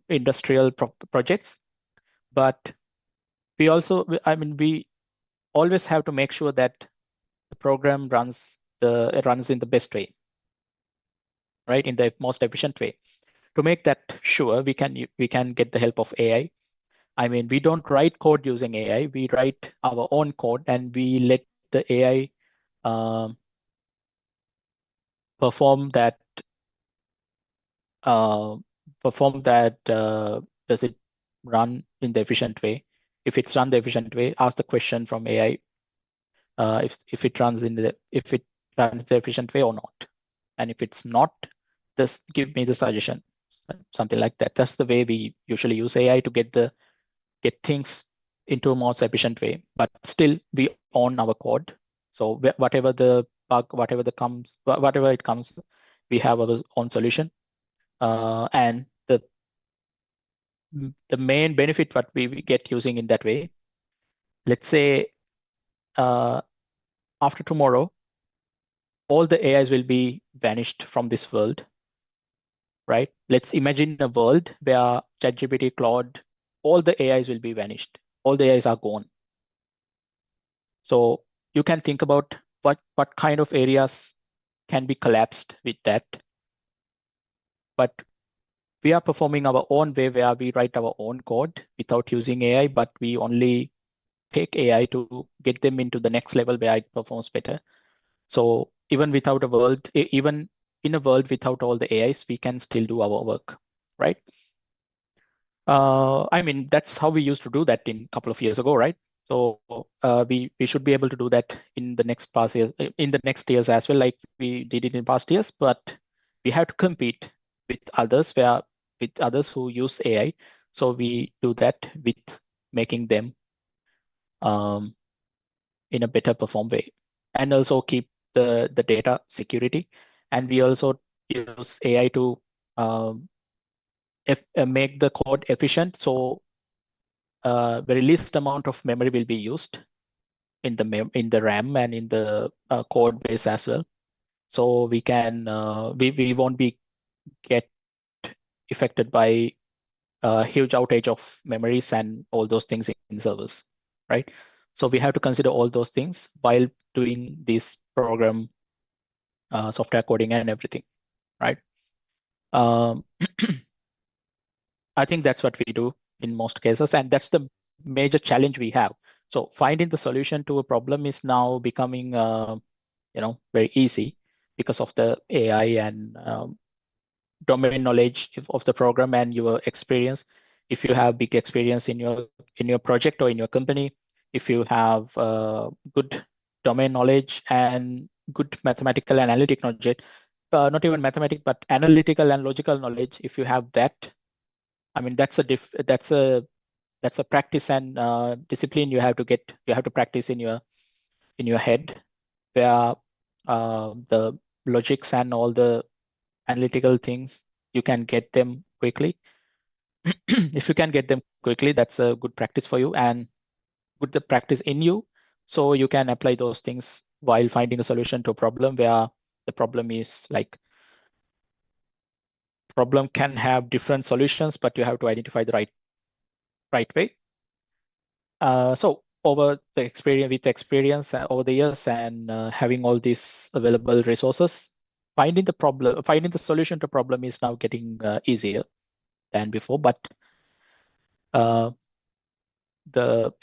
Speaker 3: industrial projects. But we always have to make sure that the program it runs in the best way, right? In the most efficient way. To make that sure, we can get the help of AI. I mean, we don't write code using AI. We write our own code and we let the AI um, perform that uh, does it run in the efficient way? If it's run the efficient way, ask the question from AI if it runs the efficient way or not. And if it's not, just give me the suggestion, something like that. That's the way we usually use AI to get things into a more efficient way. But still, we own our code. So whatever the bug, whatever it comes, we have our own solution. And the main benefit what we get using in that way, let's say uh, after tomorrow, all the AIs will be vanished from this world, right? Let's imagine a world where ChatGPT, Claude, all the AIs will be vanished. All the AIs are gone. So you can think about what kind of areas can be collapsed with that. But we are performing our own way where we write our own code without using AI, but we only take AI to get them into the next level where it performs better. So even even in a world without all the AIs, we can still do our work, right? I mean, that's how we used to do that in a couple of years ago, right? So we should be able to do that in the next years as well, like we did it in past years. But we have to compete with others who use AI. So we do that with making them um, in a better perform way, and also keep the data security. And we also use AI to make the code efficient. So very least amount of memory will be used in the RAM and in the code base as well. So we won't be get affected by a huge outage of memories and all those things in servers, right? So we have to consider all those things while doing this program, software coding and everything, right? Um, I think that's what we do in most cases, and that's the major challenge we have. So finding the solution to a problem is now becoming, very easy because of the AI and domain knowledge of the program and your experience. If you have big experience in your project or in your company, if you have good domain knowledge and good mathematical and analytic knowledge, not even mathematical but analytical and logical knowledge, if you have that, I mean that's a practice and discipline you have to practice in your head, where the logics and all the analytical things you can get them quickly. If you can get them quickly, that's a good practice for you and good the practice in you, so you can apply those things while finding a solution to a problem where the problem is like problem can have different solutions, but you have to identify the right way. So over the experience over the years and having all these available resources, finding the solution to problem is now getting easier than before. But uh, the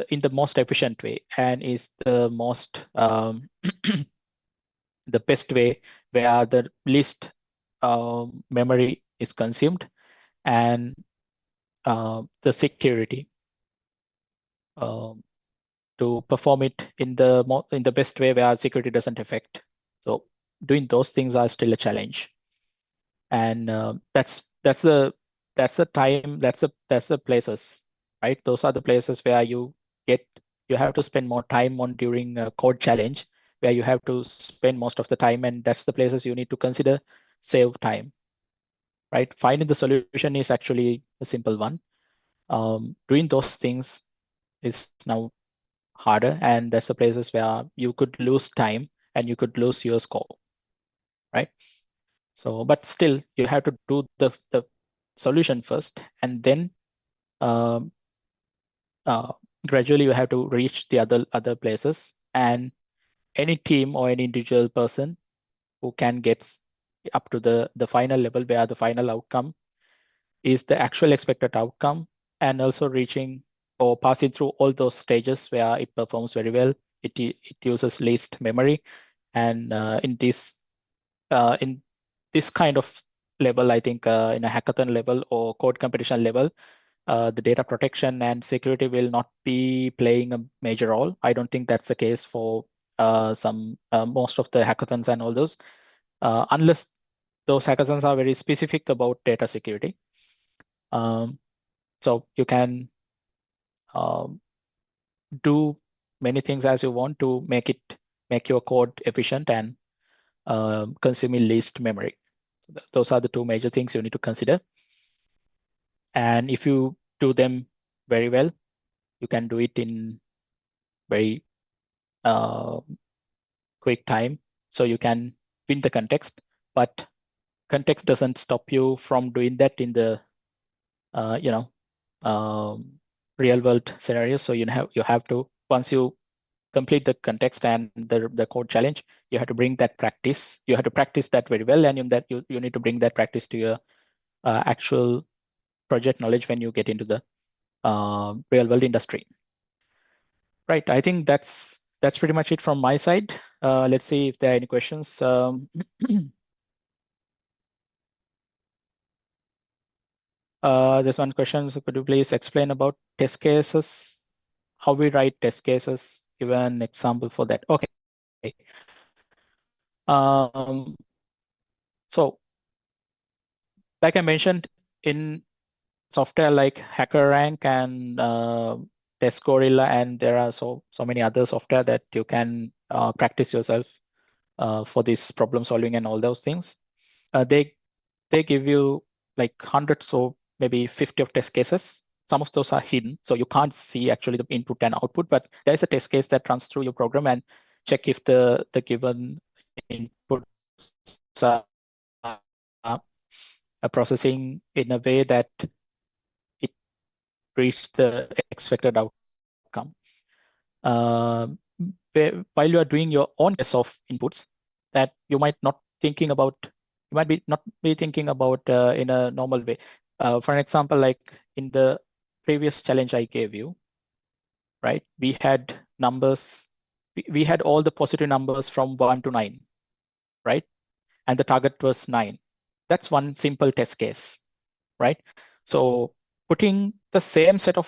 Speaker 3: in the most efficient way and is the most the best way, where the least memory is consumed and the security. Um, to perform it in the best way where security doesn't affect. So doing those things are still a challenge, and that's the places, right? Those are the places where you have to spend more time on during a code challenge, where you have to spend most of the time, and that's the places you need to consider save time, right? Finding the solution is actually a simple one. Doing those things is now harder, and that's the places where you could lose time and you could lose your score, right? So but still you have to do the solution first, and then um, uh, gradually you have to reach the other places. And any team or any individual person who can get up to the final level where the final outcome is the actual expected outcome, and also reaching or passing through all those stages where it performs very well. It uses least memory, and in this kind of level, I think in a hackathon level or code competition level, the data protection and security will not be playing a major role. I don't think that's the case for most of the hackathons and all those, unless those hackathons are very specific about data security. So you can do many things as you want to make your code efficient and consuming least memory. So those are the two major things you need to consider. And if you do them very well, you can do it in very quick time. So you can win the context, but context doesn't stop you from doing that in the real world scenario. So you have to, once you complete the context and the code challenge, you have to bring that practice. You have to practice that very well, and you need to bring that practice to your actual project knowledge when you get into the real world industry. Right. I think that's pretty much it from my side. Let's see if there are any questions. There's one question. So could you please explain about test cases? How we write test cases? Give an example for that. Okay. So, like I mentioned, in software like HackerRank and TestGorilla, and there are so many other software that you can practice yourself for this problem solving and all those things. They give you like hundreds or maybe 50 of test cases. Some of those are hidden, so you can't see actually the input and output, but there is a test case that runs through your program and check if the given inputs are processing in a way that it reached the expected outcome. While you are doing your own case of inputs that you might not thinking about, you might be not be thinking about in a normal way. For an example, like in the previous challenge I gave you, right? We had numbers, we had all the positive numbers from 1 to 9, right? And the target was 9. That's one simple test case, right? So putting the same set of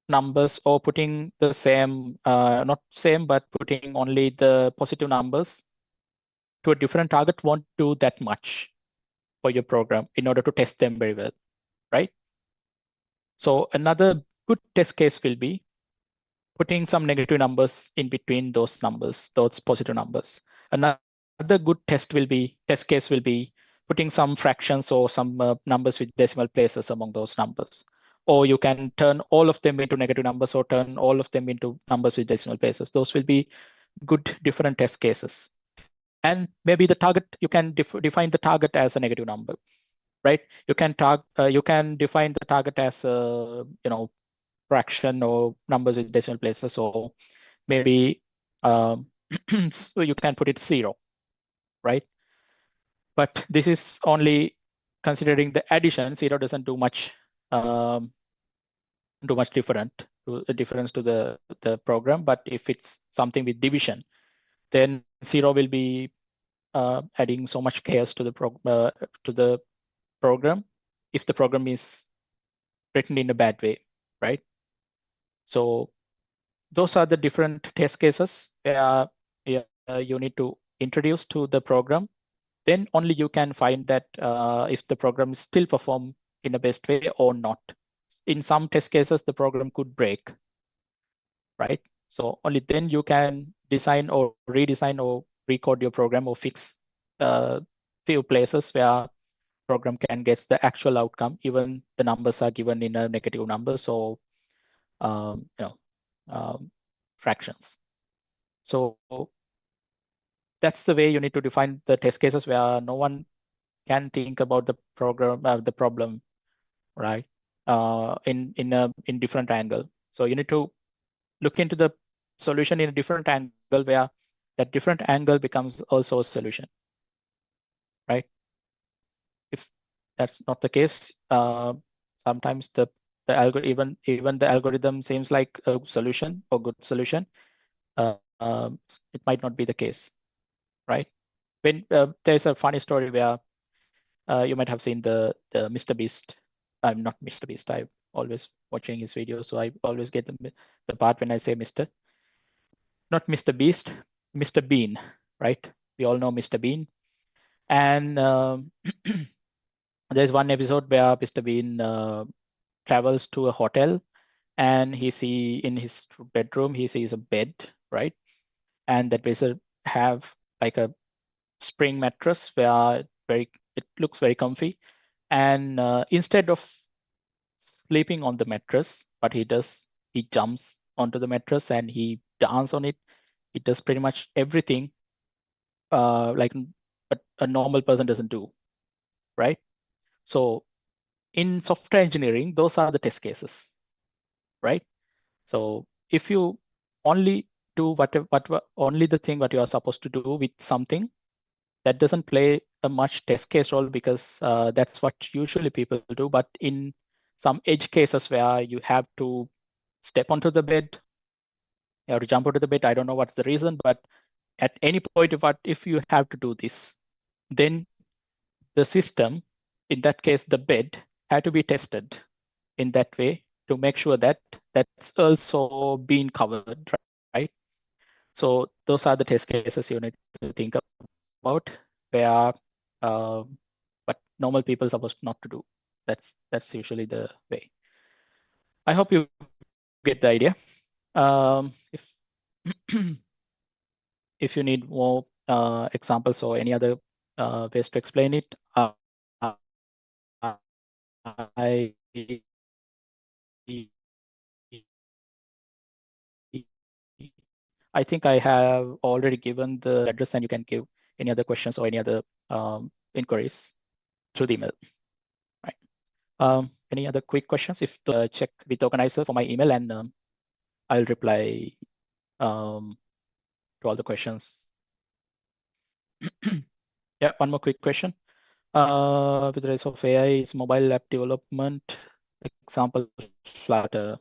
Speaker 3: numbers, or putting the same, not same, but putting only the positive numbers to a different target won't do that much for your program in order to test them very well, right? So another good test case will be putting some negative numbers in between those numbers, those positive numbers. Another good test case will be putting some fractions or some numbers with decimal places among those numbers. Or you can turn all of them into negative numbers, or turn all of them into numbers with decimal places. Those will be good different test cases. And maybe the target, you can define the target as a negative number, right? You can define the target as a fraction or numbers with decimal places, or maybe so you can put it 0, right? But this is only considering the addition. 0 doesn't do much difference to the program. But if it's something with division, then 0 will be adding so much chaos to the program if the program is written in a bad way, right? So those are the different test cases where you need to introduce to the program. Then only you can find that if the program still perform in the best way or not. In some test cases, the program could break, right? So only then you can design or redesign or recode your program, or fix few places where program can get the actual outcome, even the numbers are given in a negative number, so fractions. So that's the way you need to define the test cases where no one can think about the problem, right? In different angle. So you need to look into the solution in a different angle, where that different angle becomes also a solution, right? If that's not the case, sometimes the even the algorithm seems like a solution or good solution, it might not be the case, right? When there's a funny story where you might have seen the Mr. Beast. I'm not Mr. Beast. I'm always watching his videos, so I always get the part when I say Mr. Not Mr. Beast, Mr. Bean, right? We all know Mr. Bean, and there's one episode where Mr. Bean travels to a hotel, and in his bedroom he sees a bed, right? And that vessel have like a spring mattress where it looks very comfy. And instead of sleeping on the mattress, what he does, he jumps onto the mattress and he dances on it. He does pretty much everything like a normal person doesn't do, right? So in software engineering, those are the test cases, right? So if you only do only the thing what you are supposed to do with something, that doesn't play a much test case role, because that's what usually people do. But in some edge cases where you have to step onto the bed, you have to jump onto the bed, I don't know what's the reason, but at any point if you have to do this, then the system, in that case the bed, had to be tested in that way to make sure that that's also being covered, right? So those are the test cases you need to think about, where but normal people are supposed not to do. That's usually the way. I hope you get the idea. If if you need more examples or any other ways to explain it, I I think I have already given the address, and you can give any other questions or any other inquiries through the email. Right. Any other quick questions? If check with the organizer for my email, and I'll reply to all the questions. Yeah, one more quick question. With the rise of AI, is mobile app development, example Flutter,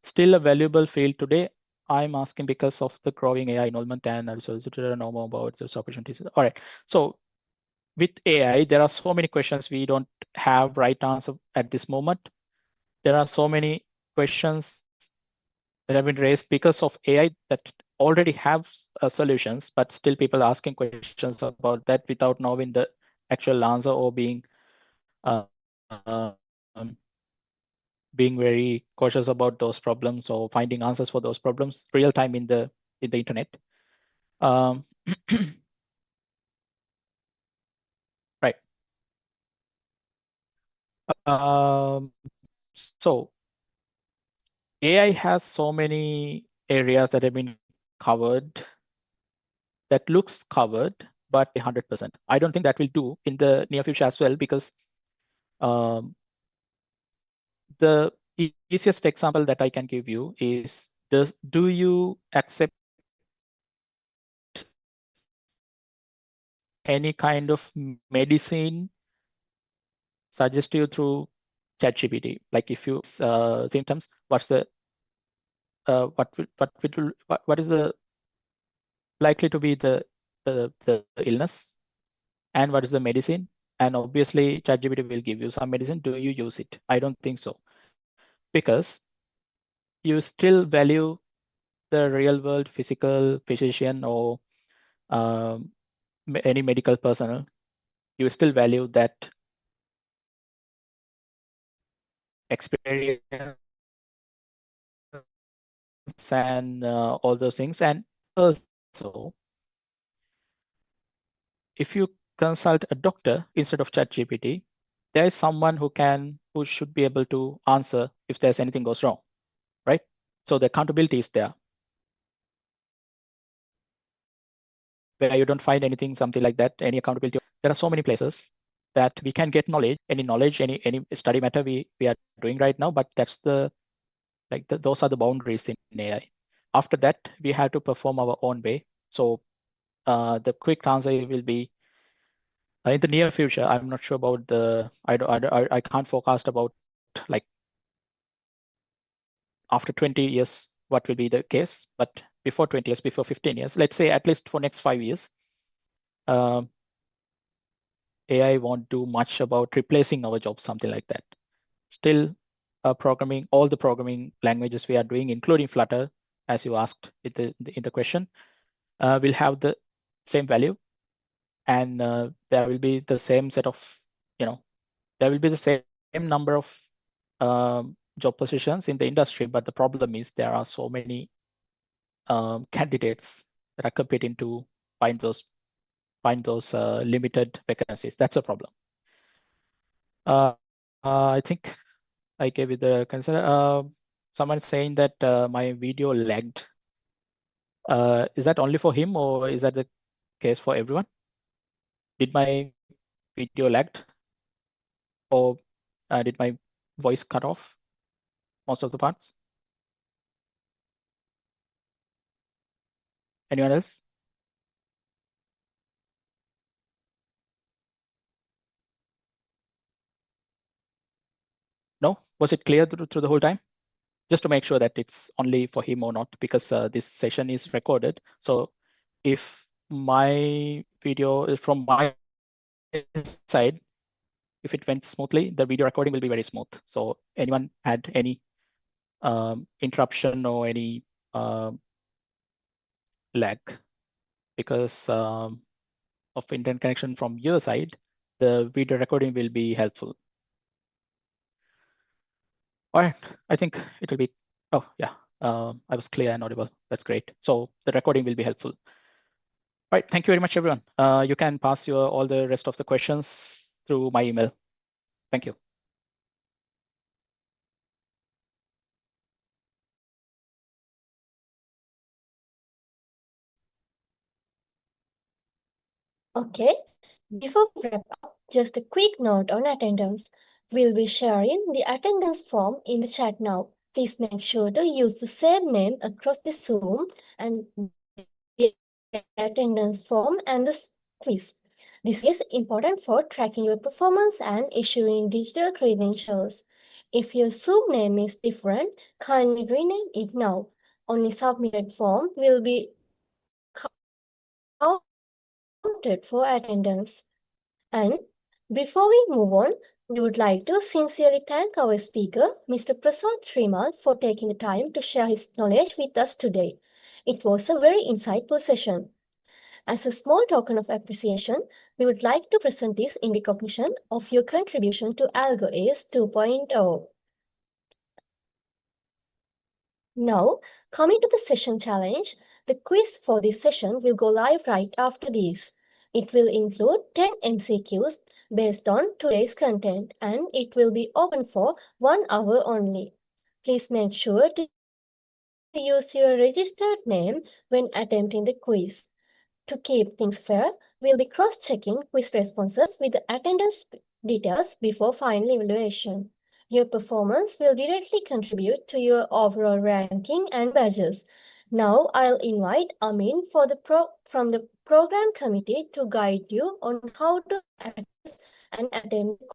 Speaker 3: still a valuable field today? I'm asking because of the growing AI involvement, and I solicited to know more about those opportunities. All right. So with AI, there are so many questions we don't have right answer at this moment. There are so many questions that have been raised because of AI that already have solutions, but still people asking questions about that without knowing the actual answer, or uh, um, being very cautious about those problems or finding answers for those problems real time in the internet. Um, right. So AI has so many areas that have been covered, that looks covered, but 100%. I don't think that will do in the near future as well, because um, the easiest example that I can give you is, do you accept any kind of medicine suggested you through ChatGPT? Like if you symptoms, what's the what is the likely to be the illness, and what is the medicine? And obviously ChatGPT will give you some medicine. Do you use it? I don't think so, because you still value the real world physical physician, or um, any medical personnel. You still value that experience and all those things. And also, if you consult a doctor instead of ChatGPT, there is someone who should be able to answer if there's anything goes wrong, right? So the accountability is there, where you don't find anything, something like that, any accountability. There are so many places that we can get knowledge, any study matter we are doing right now, but that's those are the boundaries in AI. After that, we have to perform our own way. So the quick answer will be, in the near future, I'm not sure about I can't forecast about like after 20 years, what will be the case, but before 20 years, before 15 years, let's say at least for next 5 years, AI won't do much about replacing our jobs, something like that. Still, programming, all the programming languages we are doing, including Flutter, as you asked in the question, will have the same value, and there will be the same set of, there will be the same number of job positions in the industry. But the problem is there are so many candidates that are competing to find those limited vacancies. That's a problem. I think I gave you the concern. Someone saying that my video lagged. Is that only for him, or is that the case for everyone? Did my video lagged, or did my voice cut off most of the parts? Anyone else? No? Was it clear through the whole time? Just to make sure that it's only for him or not, because this session is recorded. So if my video is from my side, if it went smoothly, the video recording will be very smooth. So anyone had any interruption or any lag because of internet connection from your side, the video recording will be helpful. All right, I think it will be, oh yeah, I was clear and audible. That's great. So the recording will be helpful. All right, thank you very much, everyone. You can pass all the rest of the questions through my email. Thank you.
Speaker 1: Okay, before we wrap up, just a quick note on attendance. We'll be sharing the attendance form in the chat now. Please make sure to use the same name across the Zoom and the attendance form and the quiz. This is important for tracking your performance and issuing digital credentials. If your Zoom name is different, kindly rename it now. Only submitted form will be counted for attendance. And before we move on, we would like to sincerely thank our speaker, Mr. Prasad Srimal, for taking the time to share his knowledge with us today. It was a very insightful session. As a small token of appreciation, we would like to present this in recognition of your contribution to Algo Ace 2.0. Now, coming to the session challenge, the quiz for this session will go live right after this. It will include 10 MCQs based on today's content, and it will be open for 1 hour only. Please make sure to use your registered name when attempting the quiz. To keep things fair, we'll be cross-checking quiz responses with the attendance details before final evaluation. Your performance will directly contribute to your overall ranking and badges. Now I'll invite Amin from the program committee to guide you on how to access and attempt the